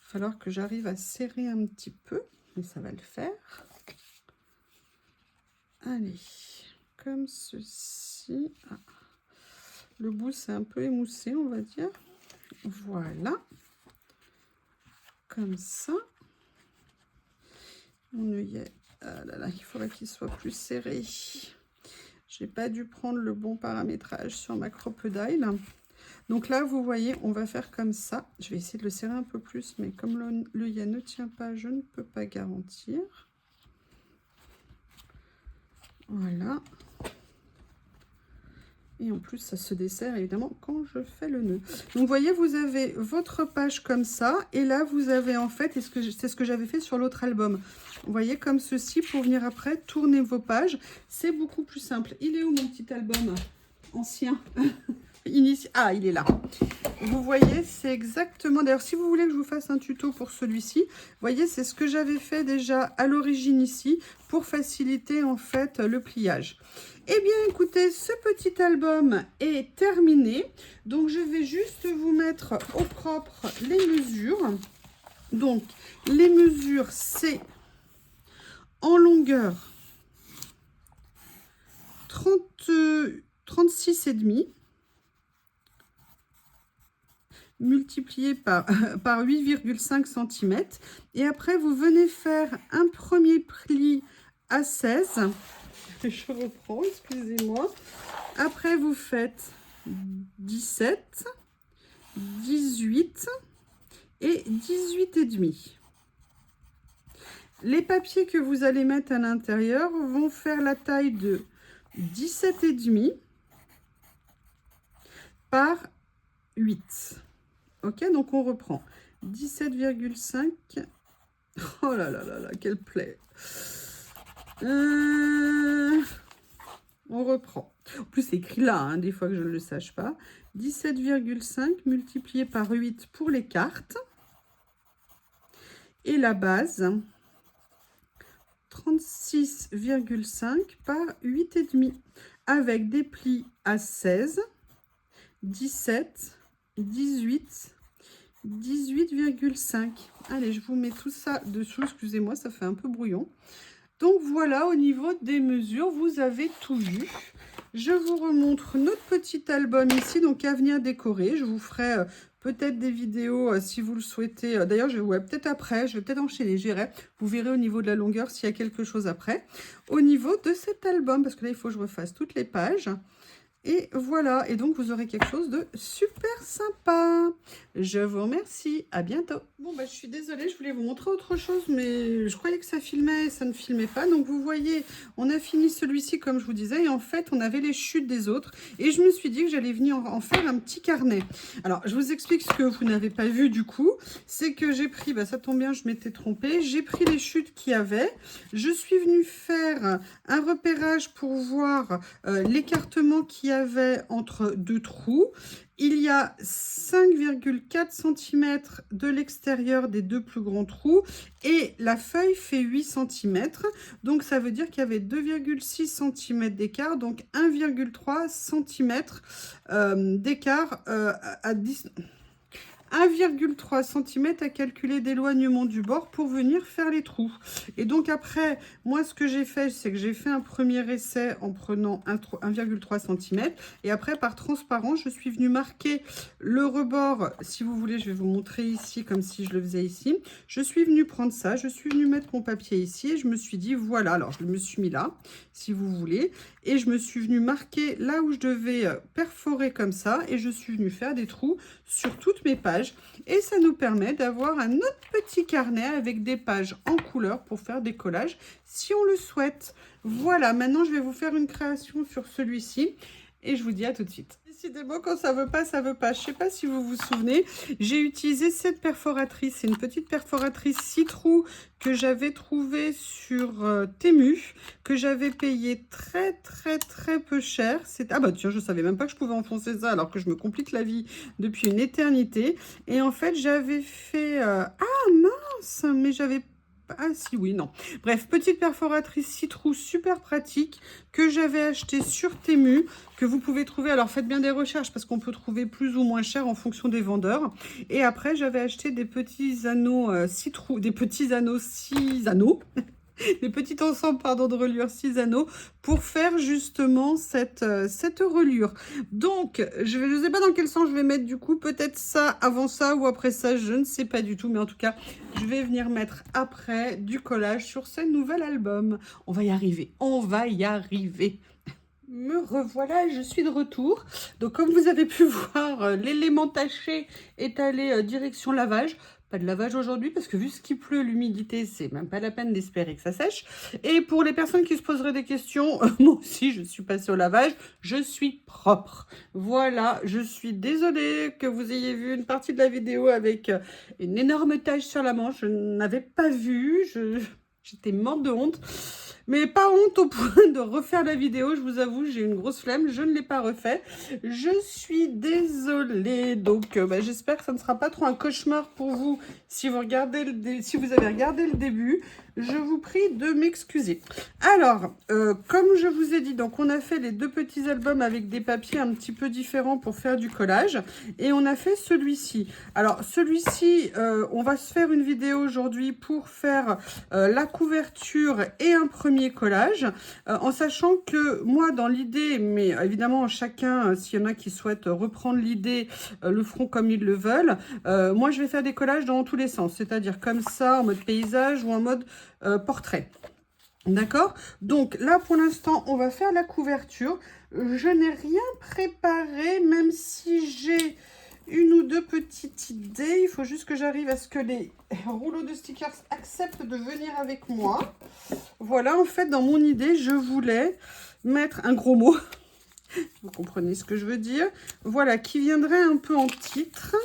falloir que j'arrive à serrer un petit peu. Mais ça va le faire. Allez. Comme ceci. Ah. Le bout, c'est un peu émoussé, on va dire. Voilà. Comme ça. Mon œillet. Ah là là, il faudrait qu'il soit plus serré. J'ai pas dû prendre le bon paramétrage sur ma crocodile. Donc là, vous voyez, on va faire comme ça. Je vais essayer de le serrer un peu plus, mais comme l'œillet ne tient pas, je ne peux pas garantir. Voilà. Et en plus, ça se dessert évidemment quand je fais le nœud. Donc, vous voyez, vous avez votre page comme ça. Et là, vous avez en fait, et c'est ce que j'avais fait sur l'autre album. Vous voyez, comme ceci, pour venir après, tourner vos pages. C'est beaucoup plus simple. Il est où mon petit album ancien? Ah, il est là. Vous voyez, c'est exactement... D'ailleurs, si vous voulez que je vous fasse un tuto pour celui-ci, vous voyez, c'est ce que j'avais fait déjà à l'origine ici pour faciliter en fait le pliage. Eh bien, écoutez, ce petit album est terminé. Donc, je vais juste vous mettre au propre les mesures. Donc, les mesures, c'est en longueur 36,5 multiplié par 8,5 cm. Et après, vous venez faire un premier pli à 16. Je reprends, excusez-moi. Après, vous faites 17, 18 et 18,5. Les papiers que vous allez mettre à l'intérieur vont faire la taille de 17,5 par 8. Ok, donc on reprend 17,5. Oh là là là là, quelle plaie. On reprend. En plus, c'est écrit là, hein, des fois que je ne le sache pas. 17,5 multiplié par 8 pour les cartes. Et la base, 36,5 par 8,5. Avec des plis à 16, 17, 18, 18,5. Allez, je vous mets tout ça dessous. Excusez-moi, ça fait un peu brouillon. Donc voilà, au niveau des mesures, vous avez tout vu. Je vous remontre notre petit album ici, donc à venir décorer. Je vous ferai peut-être des vidéos si vous le souhaitez. D'ailleurs, peut-être après, je vais peut-être enchaîner, j'irai. Vous verrez au niveau de la longueur s'il y a quelque chose après. Au niveau de cet album, parce que là, il faut que je refasse toutes les pages. Et voilà, et donc vous aurez quelque chose de super sympa. Je vous remercie, à bientôt. Bon, bah, je suis désolée, je voulais vous montrer autre chose, mais je croyais que ça filmait et ça ne filmait pas. Donc vous voyez, on a fini celui-ci comme je vous disais, et en fait on avait les chutes des autres. Et je me suis dit que j'allais venir en faire un petit carnet. Alors je vous explique ce que vous n'avez pas vu du coup. C'est que j'ai pris, bah, ça tombe bien, je m'étais trompée. J'ai pris les chutes qu'il y avait. Je suis venue faire un repérage pour voir l'écartement qu'il y avait entre deux trous. Il y a 5,4 cm de l'extérieur des deux plus grands trous et la feuille fait 8 cm. Donc ça veut dire qu'il y avait 2,6 cm d'écart, donc 1,3 cm d'écart 1,3 cm à calculer d'éloignement du bord pour venir faire les trous. Et donc après, moi ce que j'ai fait, c'est que j'ai fait un premier essai en prenant 1,3 cm. Et après, par transparence, je suis venue marquer le rebord. Si vous voulez, je vais vous montrer ici comme si je le faisais ici. Je suis venue prendre ça, je suis venue mettre mon papier ici et je me suis dit voilà, alors je me suis mis là, si vous voulez. Et je me suis venue marquer là où je devais perforer comme ça et je suis venue faire des trous sur toutes mes pages et ça nous permet d'avoir un autre petit carnet avec des pages en couleur pour faire des collages si on le souhaite. Voilà, maintenant je vais vous faire une création sur celui-ci et je vous dis à tout de suite. Décidément, quand ça veut pas, ça veut pas. Je sais pas si vous vous souvenez, j'ai utilisé cette perforatrice. C'est une petite perforatrice 6 trous que j'avais trouvée sur Temu, que j'avais payé très peu cher. Ah bah tiens, je savais même pas que je pouvais enfoncer ça alors que je me complique la vie depuis une éternité. Et en fait, j'avais fait... Ah mince, mais j'avais... Ah si, oui, non. Bref, petite perforatrice 6 trous super pratique que j'avais acheté sur Temu, que vous pouvez trouver. Alors faites bien des recherches parce qu'on peut trouver plus ou moins cher en fonction des vendeurs. Et après, j'avais acheté des petits anneaux 6 trous, des petits anneaux 6 anneaux. Des petits ensembles pardon, de reliure 6 anneaux pour faire justement cette reliure. Donc, je ne sais pas dans quel sens je vais mettre du coup, peut-être ça avant ça ou après ça, je ne sais pas du tout. Mais en tout cas, je vais venir mettre après du collage sur ce nouvel album. On va y arriver, on va y arriver. Me revoilà, je suis de retour. Donc comme vous avez pu voir, l'élément taché est allé direction lavage. Pas de lavage aujourd'hui parce que vu ce qui pleut, l'humidité, c'est même pas la peine d'espérer que ça sèche. Et pour les personnes qui se poseraient des questions, moi aussi je suis passée au lavage, je suis propre. Voilà, je suis désolée que vous ayez vu une partie de la vidéo avec une énorme tache sur la manche. Je n'avais pas vu, j'étais morte de honte. Mais pas honte au point de refaire la vidéo, je vous avoue, j'ai une grosse flemme, je ne l'ai pas refait. Je suis désolée, donc j'espère que ça ne sera pas trop un cauchemar pour vous si vous avez regardé le début. Je vous prie de m'excuser. Alors, comme je vous ai dit, donc on a fait les deux petits albums avec des papiers un petit peu différents pour faire du collage. Et on a fait celui-ci. Alors, celui-ci, on va se faire une vidéo aujourd'hui pour faire la couverture et un premier collage. En sachant que moi, dans l'idée, mais évidemment, chacun, s'il y en a qui souhaitent reprendre l'idée, le feront comme ils le veulent. Moi, je vais faire des collages dans tous les sens. C'est-à-dire comme ça, en mode paysage ou en mode portrait. D'accord? Donc là, pour l'instant, on va faire la couverture. Je n'ai rien préparé, même si j'ai une ou deux petites idées. Il faut juste que j'arrive à ce que les rouleaux de stickers acceptent de venir avec moi. Voilà, en fait, dans mon idée, je voulais mettre un gros mot. Vous comprenez ce que je veux dire? Voilà, qui viendrait un peu en titre.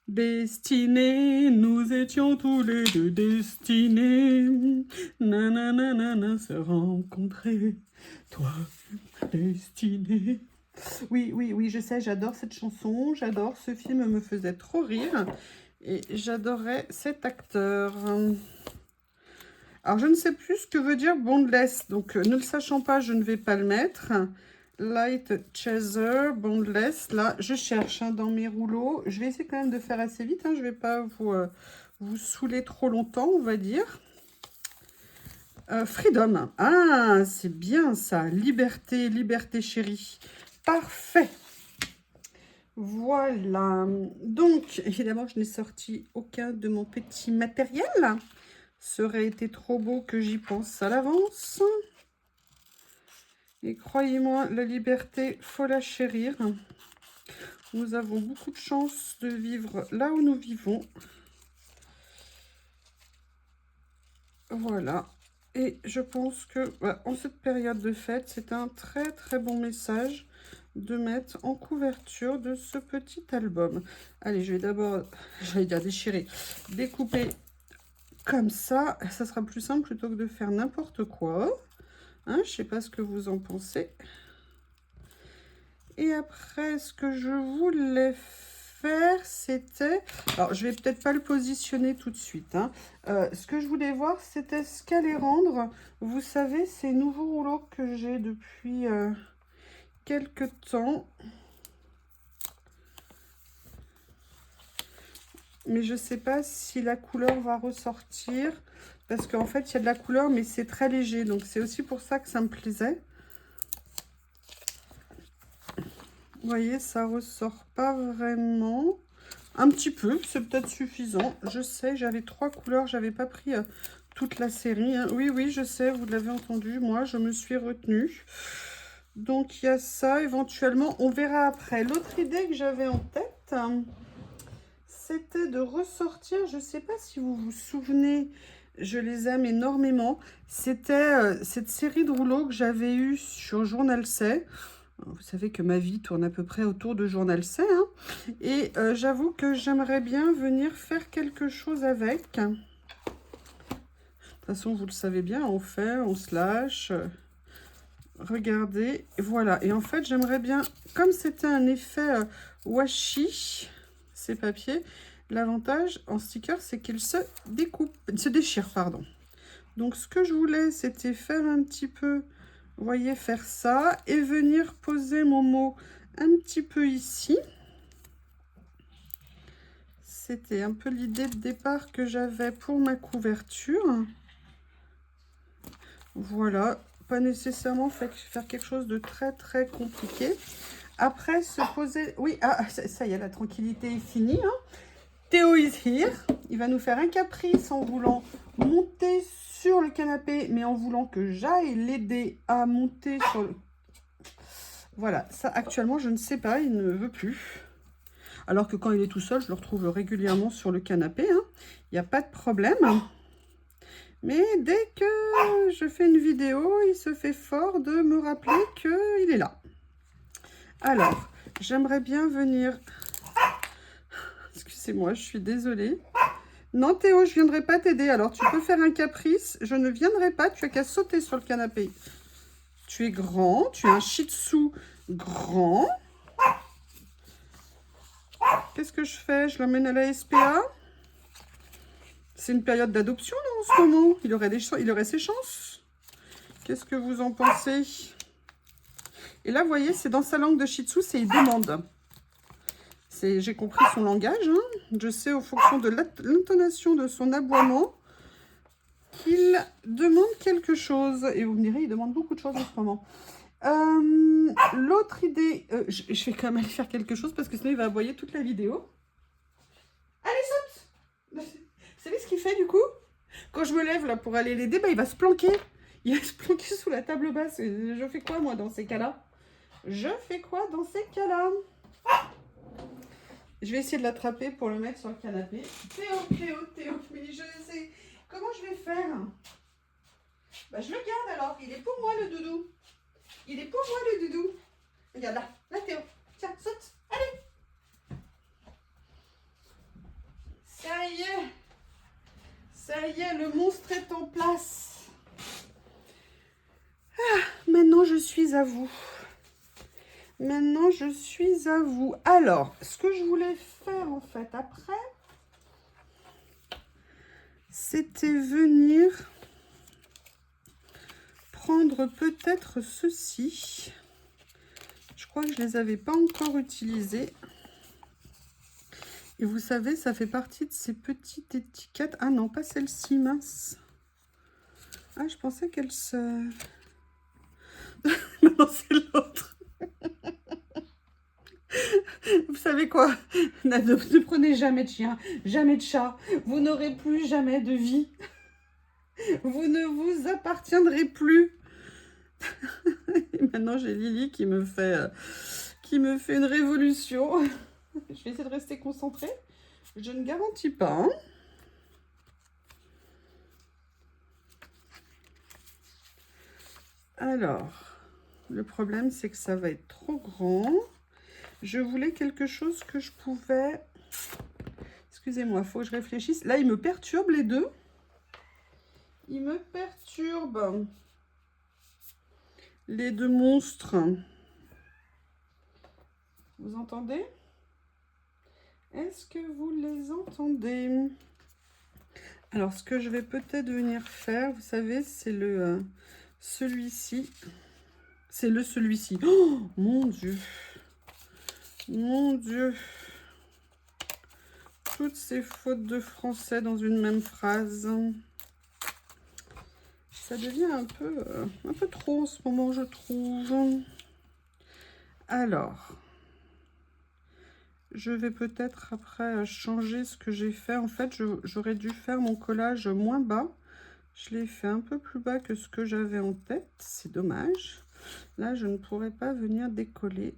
Destinés, nous étions tous les deux destinés, nanana, se rencontrer, toi, destinée. Oui, je sais, j'adore cette chanson, j'adore, ce film me faisait trop rire, et j'adorais cet acteur. Alors, je ne sais plus ce que veut dire bondless, donc ne le sachant pas, je ne vais pas le mettre. Light Chaser, bondless. Là, je cherche dans mes rouleaux. Je vais essayer quand même de faire assez vite. Je ne vais pas vous saouler trop longtemps, on va dire. Freedom. Ah, c'est bien ça. Liberté, liberté chérie. Parfait. Voilà. Donc, évidemment, je n'ai sorti aucun de mon petit matériel. Ça aurait été trop beau que j'y pense à l'avance. Et croyez-moi, la liberté, faut la chérir. Nous avons beaucoup de chance de vivre là où nous vivons. Voilà. Et je pense que, en cette période de fête, c'est un très bon message de mettre en couverture de ce petit album. Allez, je vais d'abord, j'allais dire déchirer, découper comme ça. Ça sera plus simple plutôt que de faire n'importe quoi. Hein, je ne sais pas ce que vous en pensez. Et après, ce que je voulais faire, c'était... Alors, je vais peut-être pas le positionner tout de suite. Ce que je voulais voir, c'était ce qu'allait rendre, vous savez, ces nouveaux rouleaux que j'ai depuis quelques temps. mais je ne sais pas si la couleur va ressortir. Parce qu'en fait, il y a de la couleur, mais c'est très léger. Donc, c'est aussi pour ça que ça me plaisait. Vous voyez, ça ressort pas vraiment. Un petit peu, c'est peut-être suffisant. Je sais, j'avais 3 couleurs. J'avais pas pris toute la série, hein. Oui, oui, je sais, vous l'avez entendu. Moi, je me suis retenue. Donc, il y a ça. Éventuellement, on verra après. L'autre idée que j'avais en tête, c'était de ressortir. Je sais pas si vous vous souvenez... Je les aime énormément. C'était cette série de rouleaux que j'avais eue sur Journal C. Vous savez que ma vie tourne à peu près autour de Journal C, hein. Et j'avoue que j'aimerais bien venir faire quelque chose avec. De toute façon, vous le savez bien, on fait, on se lâche. Regardez, voilà. Et en fait, j'aimerais bien, comme c'était un effet washi, ces papiers, l'avantage en sticker, c'est qu'il se découpe, se déchire, pardon. Donc, ce que je voulais, c'était faire un petit peu, vous voyez, faire ça et venir poser mon mot un petit peu ici. C'était un peu l'idée de départ que j'avais pour ma couverture. Voilà, pas nécessairement faire quelque chose de très compliqué. Après, se poser... Oui, ah, ça y est, la tranquillité est finie, hein. Théo is here. Il va nous faire un caprice en voulant monter sur le canapé, mais en voulant que j'aille l'aider à monter sur le... Voilà, ça actuellement, je ne sais pas, il ne veut plus. Alors que quand il est tout seul, je le retrouve régulièrement sur le canapé, hein. Il n'y a pas de problème. Mais dès que je fais une vidéo, il se fait fort de me rappeler qu'il est là. Alors, j'aimerais bien venir... Excusez-moi, je suis désolée. Non, Théo, je ne viendrai pas t'aider. Alors, tu peux faire un caprice. Je ne viendrai pas. Tu as qu'à sauter sur le canapé. Tu es grand. Tu es un shih tzu grand. Qu'est-ce que je fais? Je l'emmène à la SPA. C'est une période d'adoption, là, en ce moment. Il aurait ses chances. Qu'est-ce que vous en pensez? Et là, vous voyez, c'est dans sa langue de shih tzu, c'est il demande. J'ai compris son langage, hein. Je sais, en fonction de l'intonation de son aboiement, qu'il demande quelque chose. Et vous me direz, il demande beaucoup de choses en ce moment. L'autre idée, je vais quand même aller faire quelque chose parce que sinon il va aboyer toute la vidéo. Allez, saute! Vous savez ce qu'il fait du coup? Quand je me lève là pour aller l'aider, bah, il va se planquer. Il va se planquer sous la table basse. Je fais quoi moi dans ces cas-là? Je fais quoi dans ces cas-là? Je vais essayer de l'attraper pour le mettre sur le canapé. Théo, mais je sais. Comment je vais faire? Bah, je le garde alors. Il est pour moi le doudou. Il est pour moi le doudou. Regarde là Théo. Tiens, saute. Allez. Ça y est, le monstre est en place. Ah, maintenant je suis à vous. Maintenant, je suis à vous. Alors, ce que je voulais faire, en fait, après, c'était venir prendre peut-être ceci. Je crois que je ne les avais pas encore utilisés. Et vous savez, ça fait partie de ces petites étiquettes. Ah non, pas celle-ci, mince. Ah, je pensais qu'elle se... non, c'est l'autre. Vous savez quoi? Ne prenez jamais de chien, jamais de chat. Vous n'aurez plus jamais de vie. Vous ne vous appartiendrez plus. Et maintenant, j'ai Lily qui me fait une révolution. Je vais essayer de rester concentrée. Je ne garantis pas, hein. Alors, le problème, c'est que ça va être trop grand. Je voulais quelque chose que je pouvais... Excusez-moi, il faut que je réfléchisse. Là, il me perturbe les deux. Il me perturbe. Les deux monstres. Vous entendez? Est-ce que vous les entendez? Alors, ce que je vais peut-être venir faire, vous savez, c'est le celui-ci. C'est celui-ci. Oh, mon Dieu. Mon Dieu. toutes ces fautes de français dans une même phrase. Ça devient un peu trop en ce moment, je trouve. Alors, je vais peut-être après changer ce que j'ai fait. En fait, j'aurais dû faire mon collage moins bas. Je l'ai fait un peu plus bas que ce que j'avais en tête. C'est dommage. Là, je ne pourrais pas venir décoller.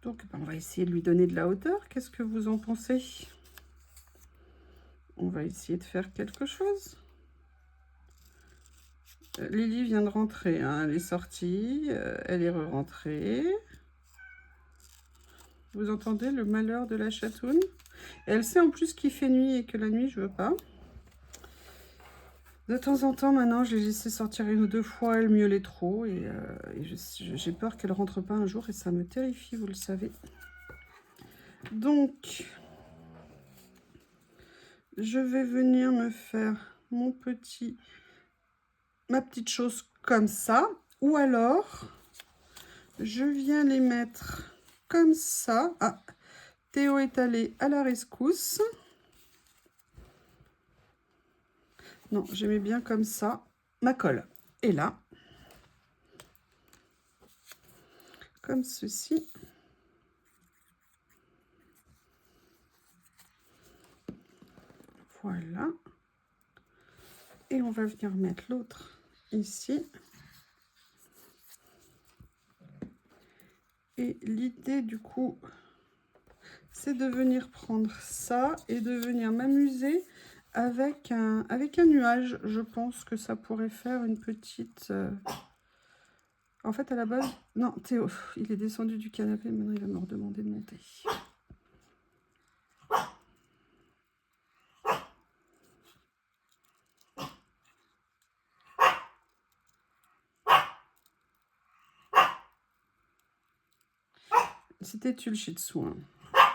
Donc, on va essayer de lui donner de la hauteur. Qu'est-ce que vous en pensez? On va essayer de faire quelque chose. Lily vient de rentrer, hein. Elle est sortie, elle est re-rentrée. Vous entendez le malheur de la chatoune? Et elle sait en plus qu'il fait nuit et que la nuit, je veux pas. De temps en temps, maintenant, je l'ai laissé sortir 1 ou 2 fois, elle miaulait trop. Et j'ai peur qu'elle rentre pas un jour et ça me terrifie, vous le savez. Donc, je vais venir me faire ma petite chose comme ça. Ou alors, je viens les mettre comme ça. Ah, Théo est allé à la rescousse. Non, j'aimais bien comme ça. Ma colle est là. Comme ceci. Voilà. Et on va venir mettre l'autre ici. Et l'idée du coup, c'est de venir prendre ça et de venir m'amuser avec un nuage. Je pense que ça pourrait faire une petite... En fait, à la base... Non, Théo, il est descendu du canapé. Maintenant, il va me redemander de monter. C'était tu le shih tzu. Hein.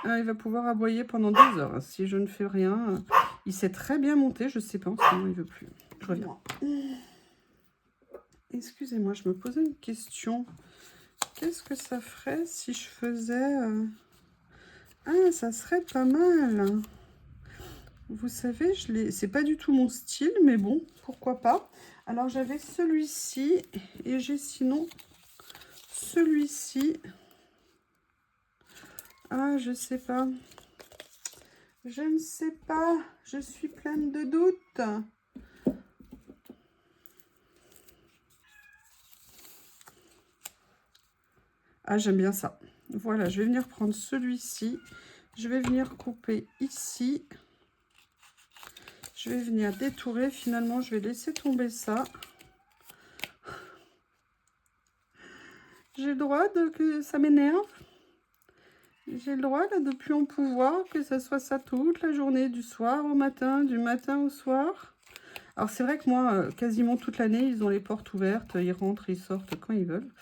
Alors, il va pouvoir aboyer pendant 2 heures. Hein. Si je ne fais rien, il sait très bien monter. Je ne sais pas, en ce moment, il ne veut plus. Je reviens. Excusez-moi, je me posais une question. Qu'est-ce que ça ferait si je faisais... Ah, ça serait pas mal. Vous savez, c'est pas du tout mon style, mais bon, pourquoi pas. Alors, j'avais celui-ci et j'ai sinon celui-ci. Ah, je sais pas. Je ne sais pas. Je suis pleine de doutes. Ah, j'aime bien ça. Voilà, je vais venir prendre celui-ci. Je vais venir couper ici. Je vais venir détourer. Finalement, je vais laisser tomber ça. J'ai le droit que ça m'énerve. J'ai le droit là, de plus en pouvoir, que ça soit ça toute la journée, du soir au matin, du matin au soir. Alors c'est vrai que moi, quasiment toute l'année, ils ont les portes ouvertes, ils rentrent, ils sortent quand ils veulent.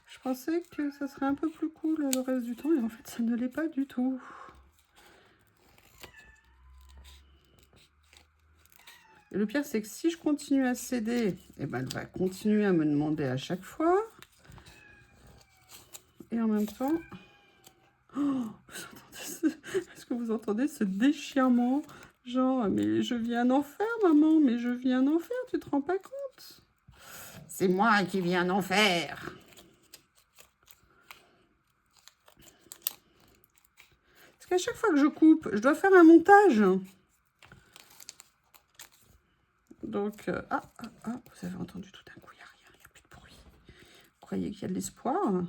Je pensais que ça serait un peu plus cool le reste du temps, et en fait ça ne l'est pas du tout. Et le pire, c'est que si je continue à céder, eh ben, elle va continuer à me demander à chaque fois. Et en même temps... Oh, est-ce que vous entendez ce déchirement? Genre, mais je vis un enfer, maman, mais je vis un enfer, tu te rends pas compte? C'est moi qui vis un enfer. Parce qu'à chaque fois que je coupe, je dois faire un montage. Donc, vous avez entendu tout d'un coup, il n'y a rien, il n'y a plus de bruit. Vous croyez qu'il y a de l'espoir?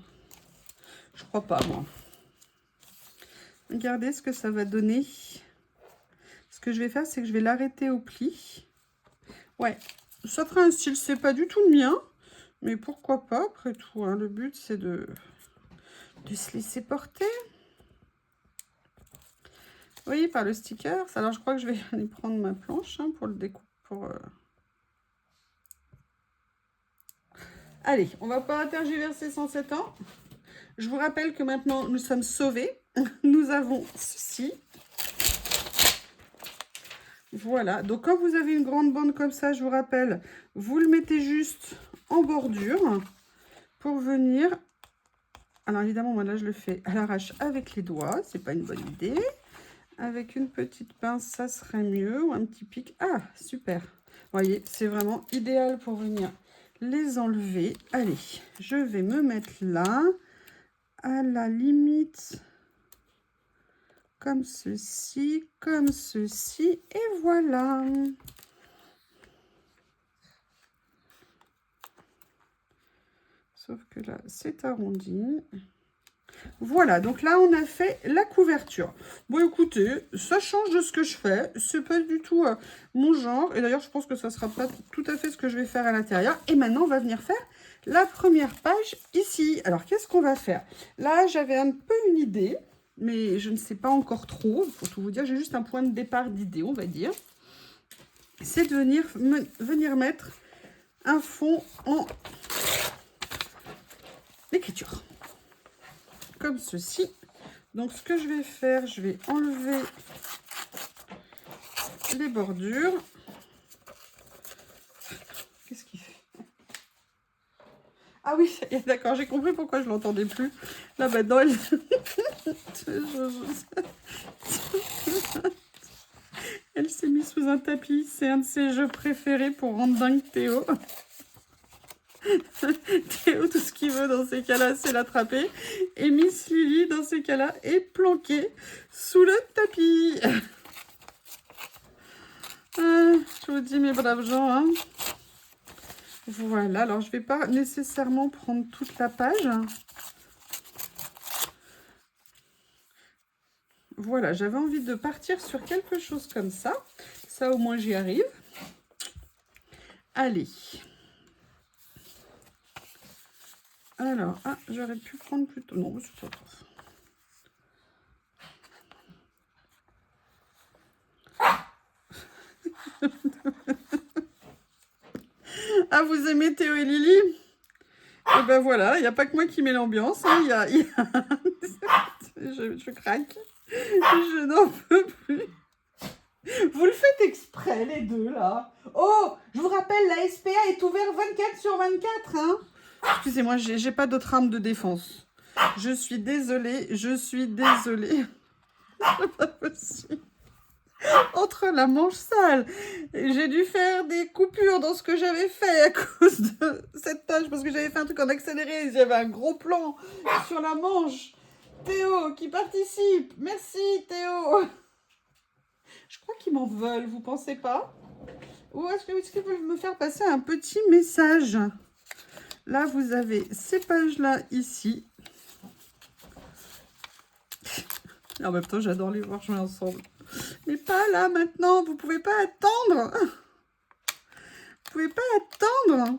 Je crois pas, moi. Regardez ce que ça va donner. Ce que je vais faire, c'est que je vais l'arrêter au pli. Ouais, ça fera un style, c'est pas du tout le mien. Mais pourquoi pas, après tout. Hein, le but, c'est de se laisser porter. Oui, par le sticker. Alors, je crois que je vais aller prendre ma planche hein, pour le découper. Allez, on va pas tergiverser 107 ans. Je vous rappelle que maintenant, nous sommes sauvés. Nous avons ceci. Voilà. Donc, quand vous avez une grande bande comme ça, je vous rappelle, vous le mettez juste en bordure pour venir... Alors, évidemment, moi, là, je le fais à l'arrache avec les doigts. C'est pas une bonne idée. Avec une petite pince, ça serait mieux. Ou un petit pic. Ah, super. Vous voyez, c'est vraiment idéal pour venir les enlever. Allez, je vais me mettre là, à la limite, comme ceci, et voilà. Sauf que là, c'est arrondi. Voilà, donc là, on a fait la couverture. Bon, écoutez, ça change de ce que je fais. C'est pas du tout mon genre. Et d'ailleurs, je pense que ça sera pas tout à fait ce que je vais faire à l'intérieur. Et maintenant, on va venir faire la première page ici. Alors, qu'est-ce qu'on va faire? Là, j'avais un peu une idée, mais je ne sais pas encore trop. Pour tout vous dire, j'ai juste un point de départ d'idée, on va dire. C'est de venir mettre un fond en écriture. Comme ceci. Donc, ce que je vais faire, je vais enlever les bordures. Qu'est-ce qu'il fait? Ah oui, d'accord, j'ai compris pourquoi je l'entendais plus. Là, maintenant, elle... elle s'est mise sous un tapis. C'est un de ses jeux préférés pour rendre dingue Théo. Théo, tout ce qu'il veut dans ces cas-là, c'est l'attraper. Et Miss Lily, dans ces cas-là, est planquée sous le tapis. Je vous dis, mes braves gens, hein. Voilà, alors je ne vais pas nécessairement prendre toute la page. Voilà, j'avais envie de partir sur quelque chose comme ça. Ça, au moins, j'y arrive. Allez. Alors, ah, j'aurais pu prendre plutôt... Non, c'est pas grave. Ah, vous aimez Théo et Lily? Et ben voilà, il n'y a pas que moi qui mets l'ambiance. Hein, je craque. Je n'en peux plus. Vous le faites exprès, les deux, là. Oh, je vous rappelle, la SPA est ouverte 24/24, hein. Excusez-moi, j'ai pas d'autre arme de défense. Je suis désolée, C'est pas possible. Entre la manche sale, j'ai dû faire des coupures dans ce que j'avais fait à cause de cette tâche, parce que j'avais fait un truc en accéléré, j'avais un gros plan sur la manche. Théo qui participe, merci Théo. Je crois qu'ils m'en veulent, vous pensez pas? Ou est-ce qu'ils peuvent me faire passer un petit message? Là, vous avez ces pages-là ici. En même temps, j'adore les voir jouer ensemble. Mais pas là, maintenant. Vous pouvez pas attendre. Vous pouvez pas attendre.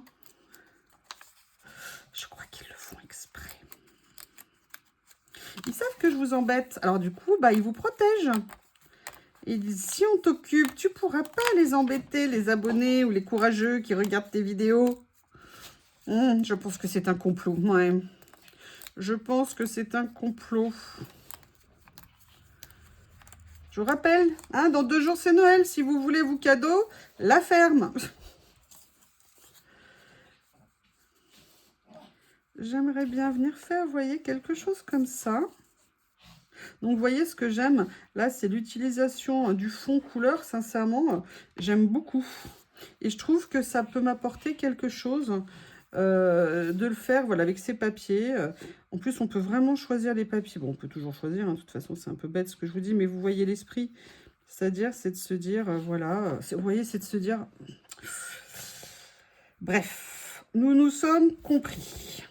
Je crois qu'ils le font exprès. Ils savent que je vous embête. Alors, du coup, bah, ils vous protègent. Ils disent, si on t'occupe, tu pourras pas les embêter, les abonnés ou les courageux qui regardent tes vidéos. Je pense que c'est un complot. Ouais. Je pense que c'est un complot. Je vous rappelle, hein, dans 2 jours, c'est Noël. Si vous voulez vos cadeaux, la ferme. J'aimerais bien venir faire, vous voyez, quelque chose comme ça. Donc, vous voyez, ce que j'aime, là, c'est l'utilisation du fond couleur. Sincèrement, j'aime beaucoup. Et je trouve que ça peut m'apporter quelque chose de le faire, voilà, avec ces papiers. En plus, on peut vraiment choisir les papiers. Bon, on peut toujours choisir, hein, de toute façon, c'est un peu bête ce que je vous dis, mais vous voyez l'esprit. C'est-à-dire, c'est de se dire, voilà, vous voyez, c'est de se dire... Bref, nous nous sommes compris.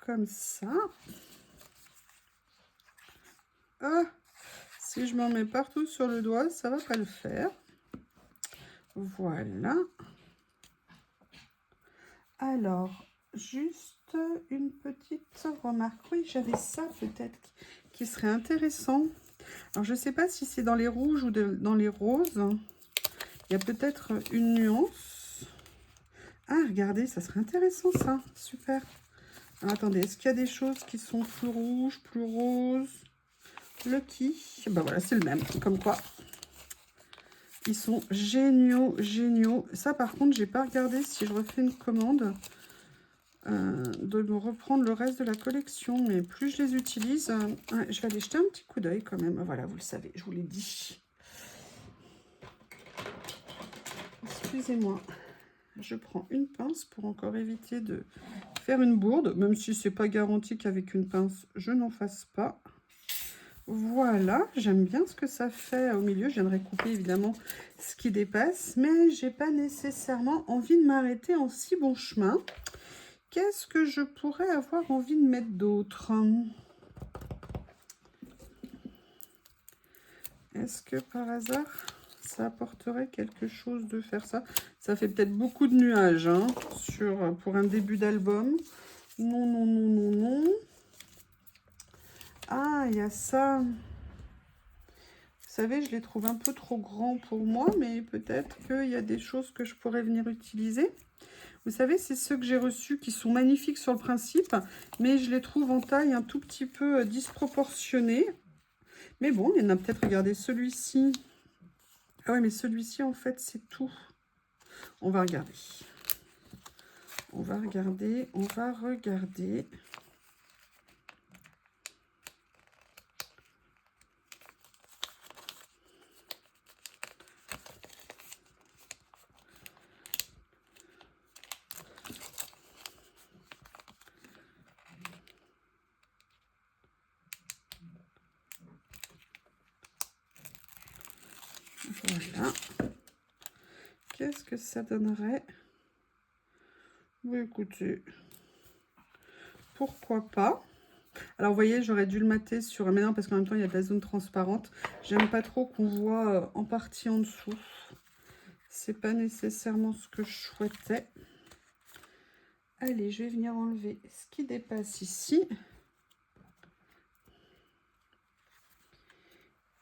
Comme ça. Ah, si je m'en mets partout sur le doigt, ça va pas le faire. Voilà. Alors, juste une petite remarque. Oui, j'avais ça peut-être qui serait intéressant. Alors, je ne sais pas si c'est dans les rouges ou dans les roses. Il y a peut-être une nuance. Ah, regardez, ça serait intéressant ça. Super. Alors, attendez, est-ce qu'il y a des choses qui sont plus rouges, plus roses? Lucky. Ben voilà, c'est le même. Comme quoi, ils sont géniaux, géniaux. Ça, par contre, j'ai pas regardé si je refais une commande. de me reprendre le reste de la collection. Mais plus je les utilise, ouais, je vais aller jeter un petit coup d'œil quand même. Voilà, vous le savez, je vous l'ai dit. Excusez-moi. Je prends une pince pour encore éviter de faire une bourde, même si c'est pas garanti qu'avec une pince, je n'en fasse pas. Voilà, j'aime bien ce que ça fait au milieu. Je viendrai couper évidemment ce qui dépasse, mais j'ai pas nécessairement envie de m'arrêter en si bon chemin. Qu'est-ce que je pourrais avoir envie de mettre d'autre? Est-ce que par hasard, ça apporterait quelque chose de faire ça? Ça fait peut-être beaucoup de nuages hein, pour un début d'album. Non, non, non, non, non. Ah, il y a ça. Vous savez, je les trouve un peu trop grands pour moi, mais peut-être qu'il y a des choses que je pourrais venir utiliser. Vous savez, c'est ceux que j'ai reçus qui sont magnifiques sur le principe, mais je les trouve en taille un tout petit peu disproportionnée. Mais bon, il y en a peut-être, regardez, celui-ci. Ah ouais, mais celui-ci, en fait, c'est tout. On va regarder. On va regarder, on va regarder. Voilà. Qu'est-ce que ça donnerait? Bon, écoutez, pourquoi pas? Alors, vous voyez, j'aurais dû le mater sur... Mais non, parce qu'en même temps, il y a de la zone transparente. J'aime pas trop qu'on voit en partie en dessous. C'est pas nécessairement ce que je souhaitais. Allez, je vais venir enlever ce qui dépasse ici.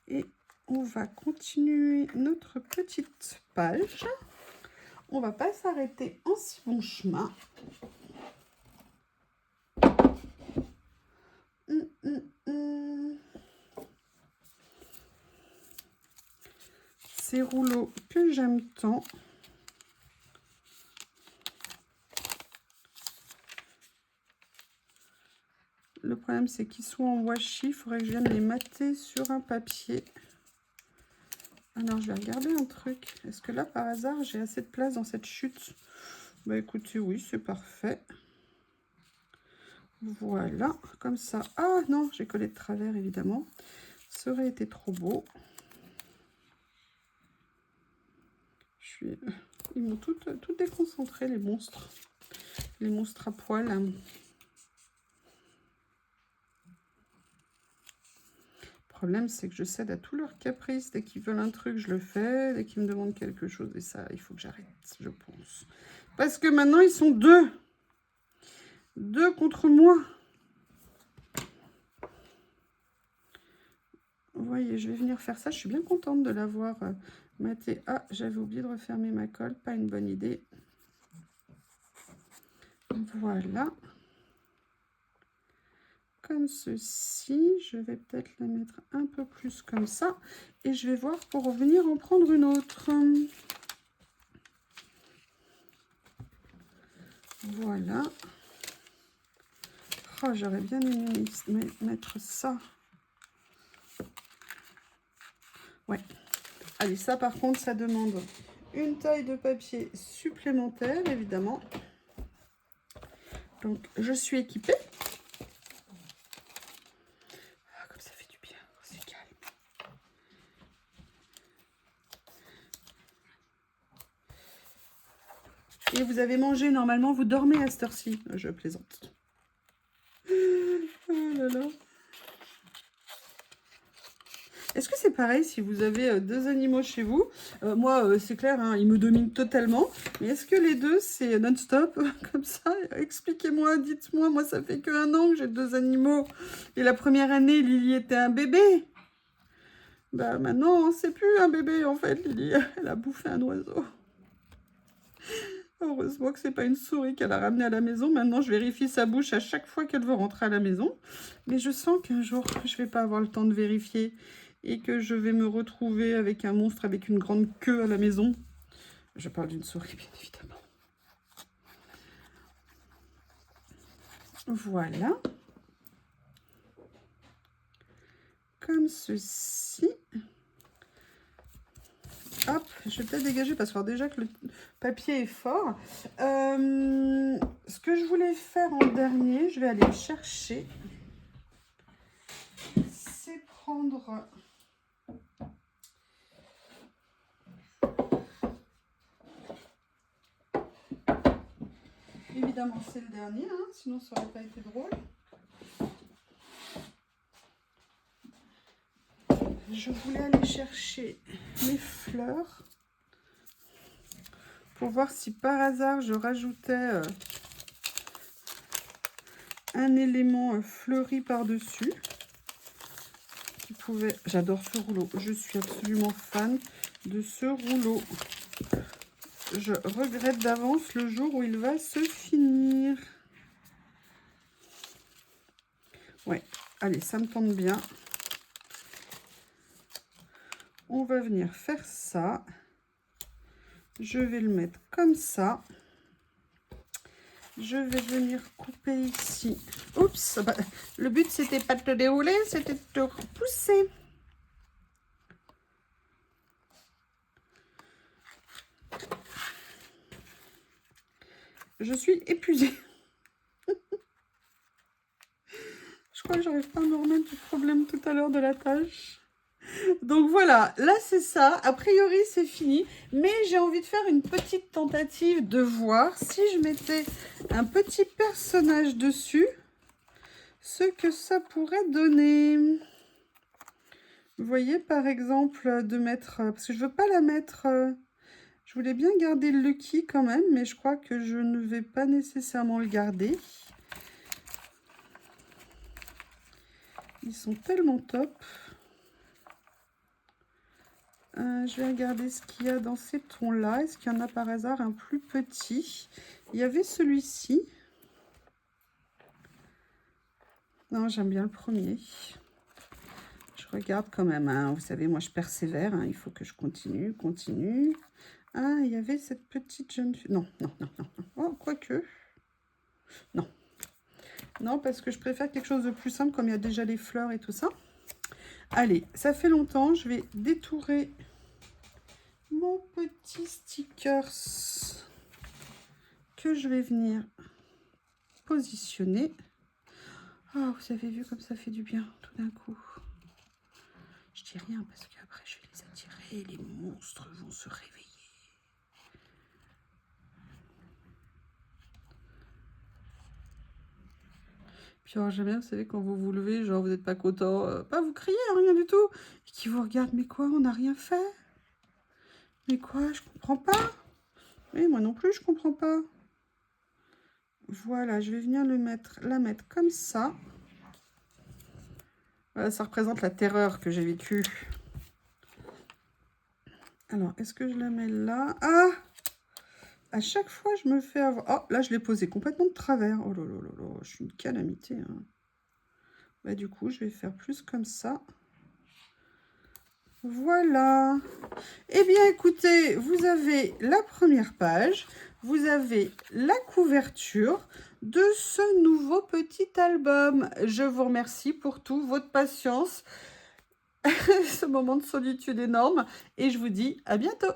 Et on va continuer notre petite page. On va pas s'arrêter en si bon chemin. Ces rouleaux que j'aime tant. Le problème, c'est qu'ils sont en washi. Il faudrait que je vienne les mater sur un papier. Alors, je vais regarder un truc. Est-ce que là, par hasard, j'ai assez de place dans cette chute? Bah, écoutez, oui, c'est parfait. Voilà, comme ça. Ah, non, j'ai collé de travers, évidemment. Ça aurait été trop beau. Ils m'ont tout déconcentré, les monstres. Les monstres à poil. Le problème, c'est que je cède à tous leurs caprices. Dès qu'ils veulent un truc, je le fais. Dès qu'ils me demandent quelque chose, et ça, il faut que j'arrête, je pense. Parce que maintenant, ils sont deux. Deux contre moi. Vous voyez, je vais venir faire ça. Je suis bien contente de l'avoir maté. Ah, j'avais oublié de refermer ma colle. Pas une bonne idée. Voilà. Comme ceci. Je vais peut-être la mettre un peu plus comme ça. Et je vais voir pour revenir en prendre une autre. Voilà. Oh, j'aurais bien aimé mettre ça. Ouais. Allez, ça par contre, ça demande une taille de papier supplémentaire, évidemment. Donc, je suis équipée. Ah, comme ça fait du bien, c'est calme. Et vous avez mangé, normalement, vous dormez à cette heure-ci. Je plaisante. Oh là là. Est-ce que c'est pareil si vous avez deux animaux chez vous? Moi, c'est clair, hein, ils me dominent totalement. Mais est-ce que les deux, c'est non-stop comme ça? Expliquez-moi, dites-moi. Moi, ça fait que 1 an que j'ai 2 animaux. Et la première année, Lily était un bébé. Bah maintenant, c'est plus un bébé, en fait, Lily. Elle a bouffé un oiseau. Heureusement que c'est pas une souris qu'elle a ramenée à la maison. Maintenant, je vérifie sa bouche à chaque fois qu'elle veut rentrer à la maison. Mais je sens qu'un jour, je vais pas avoir le temps de vérifier. Et que je vais me retrouver avec un monstre avec une grande queue à la maison. Je parle d'une souris, bien évidemment. Voilà. Comme ceci. Hop, je vais peut-être dégager parce que déjà que le papier est fort. Ce que je voulais faire en dernier, je vais aller chercher. C'est prendre... Évidemment, c'est le dernier, hein, sinon ça n'aurait pas été drôle. Je voulais aller chercher mes fleurs pour voir si par hasard je rajoutais un élément fleuri par-dessus. J'adore ce rouleau, je suis absolument fan de ce rouleau. Je regrette d'avance le jour où il va se finir. Ouais, allez, ça me tente bien. On va venir faire ça. Je vais le mettre comme ça. Je vais venir couper ici. Oups, bah, le but c'était pas de te dérouler, c'était de te repousser. Je suis épuisée. Je crois que j'arrive pas à me remettre du problème tout à l'heure de la tâche. Donc voilà, là c'est ça. A priori c'est fini, mais j'ai envie de faire une petite tentative de voir si je mettais un petit personnage dessus, ce que ça pourrait donner. Vous voyez par exemple de mettre, parce que je veux pas la mettre, je voulais bien garder le Lucky quand même, mais je crois que je ne vais pas nécessairement le garder. Ils sont tellement top. Je vais regarder ce qu'il y a dans ces tons-là. Est-ce qu'il y en a par hasard un plus petit? Il y avait celui-ci. Non, j'aime bien le premier. Je regarde quand même. Hein. Vous savez, moi, je persévère. Hein. Il faut que je continue. Ah, il y avait cette petite jeune fille. Non, non, non, non. Oh, quoique. Non. Non, parce que je préfère quelque chose de plus simple, comme il y a déjà les fleurs et tout ça. Allez, ça fait longtemps. Je vais détourer mon petit stickers que je vais venir positionner. Oh, vous avez vu comme ça fait du bien tout d'un coup. Je dis rien parce qu'après je vais les attirer et les monstres vont se réveiller. Puis alors j'aime bien, vous savez, quand vous vous levez, genre vous n'êtes pas content, pas vous criez, rien du tout. Et qui vous regarde, mais quoi, on n'a rien fait? Mais quoi, je comprends pas. Oui, moi non plus, je comprends pas. Voilà, je vais venir la mettre comme ça. Voilà, ça représente la terreur que j'ai vécue. Alors, est-ce que je la mets là? Ah! À chaque fois, je me fais avoir... Oh, là, je l'ai posé complètement de travers. Oh là là là là, je suis une calamité. Hein. Bah, du coup, je vais faire plus comme ça. Voilà. Eh bien, écoutez, vous avez la première page. Vous avez la couverture de ce nouveau petit album. Je vous remercie pour tout, votre patience, ce moment de solitude énorme. Et je vous dis à bientôt.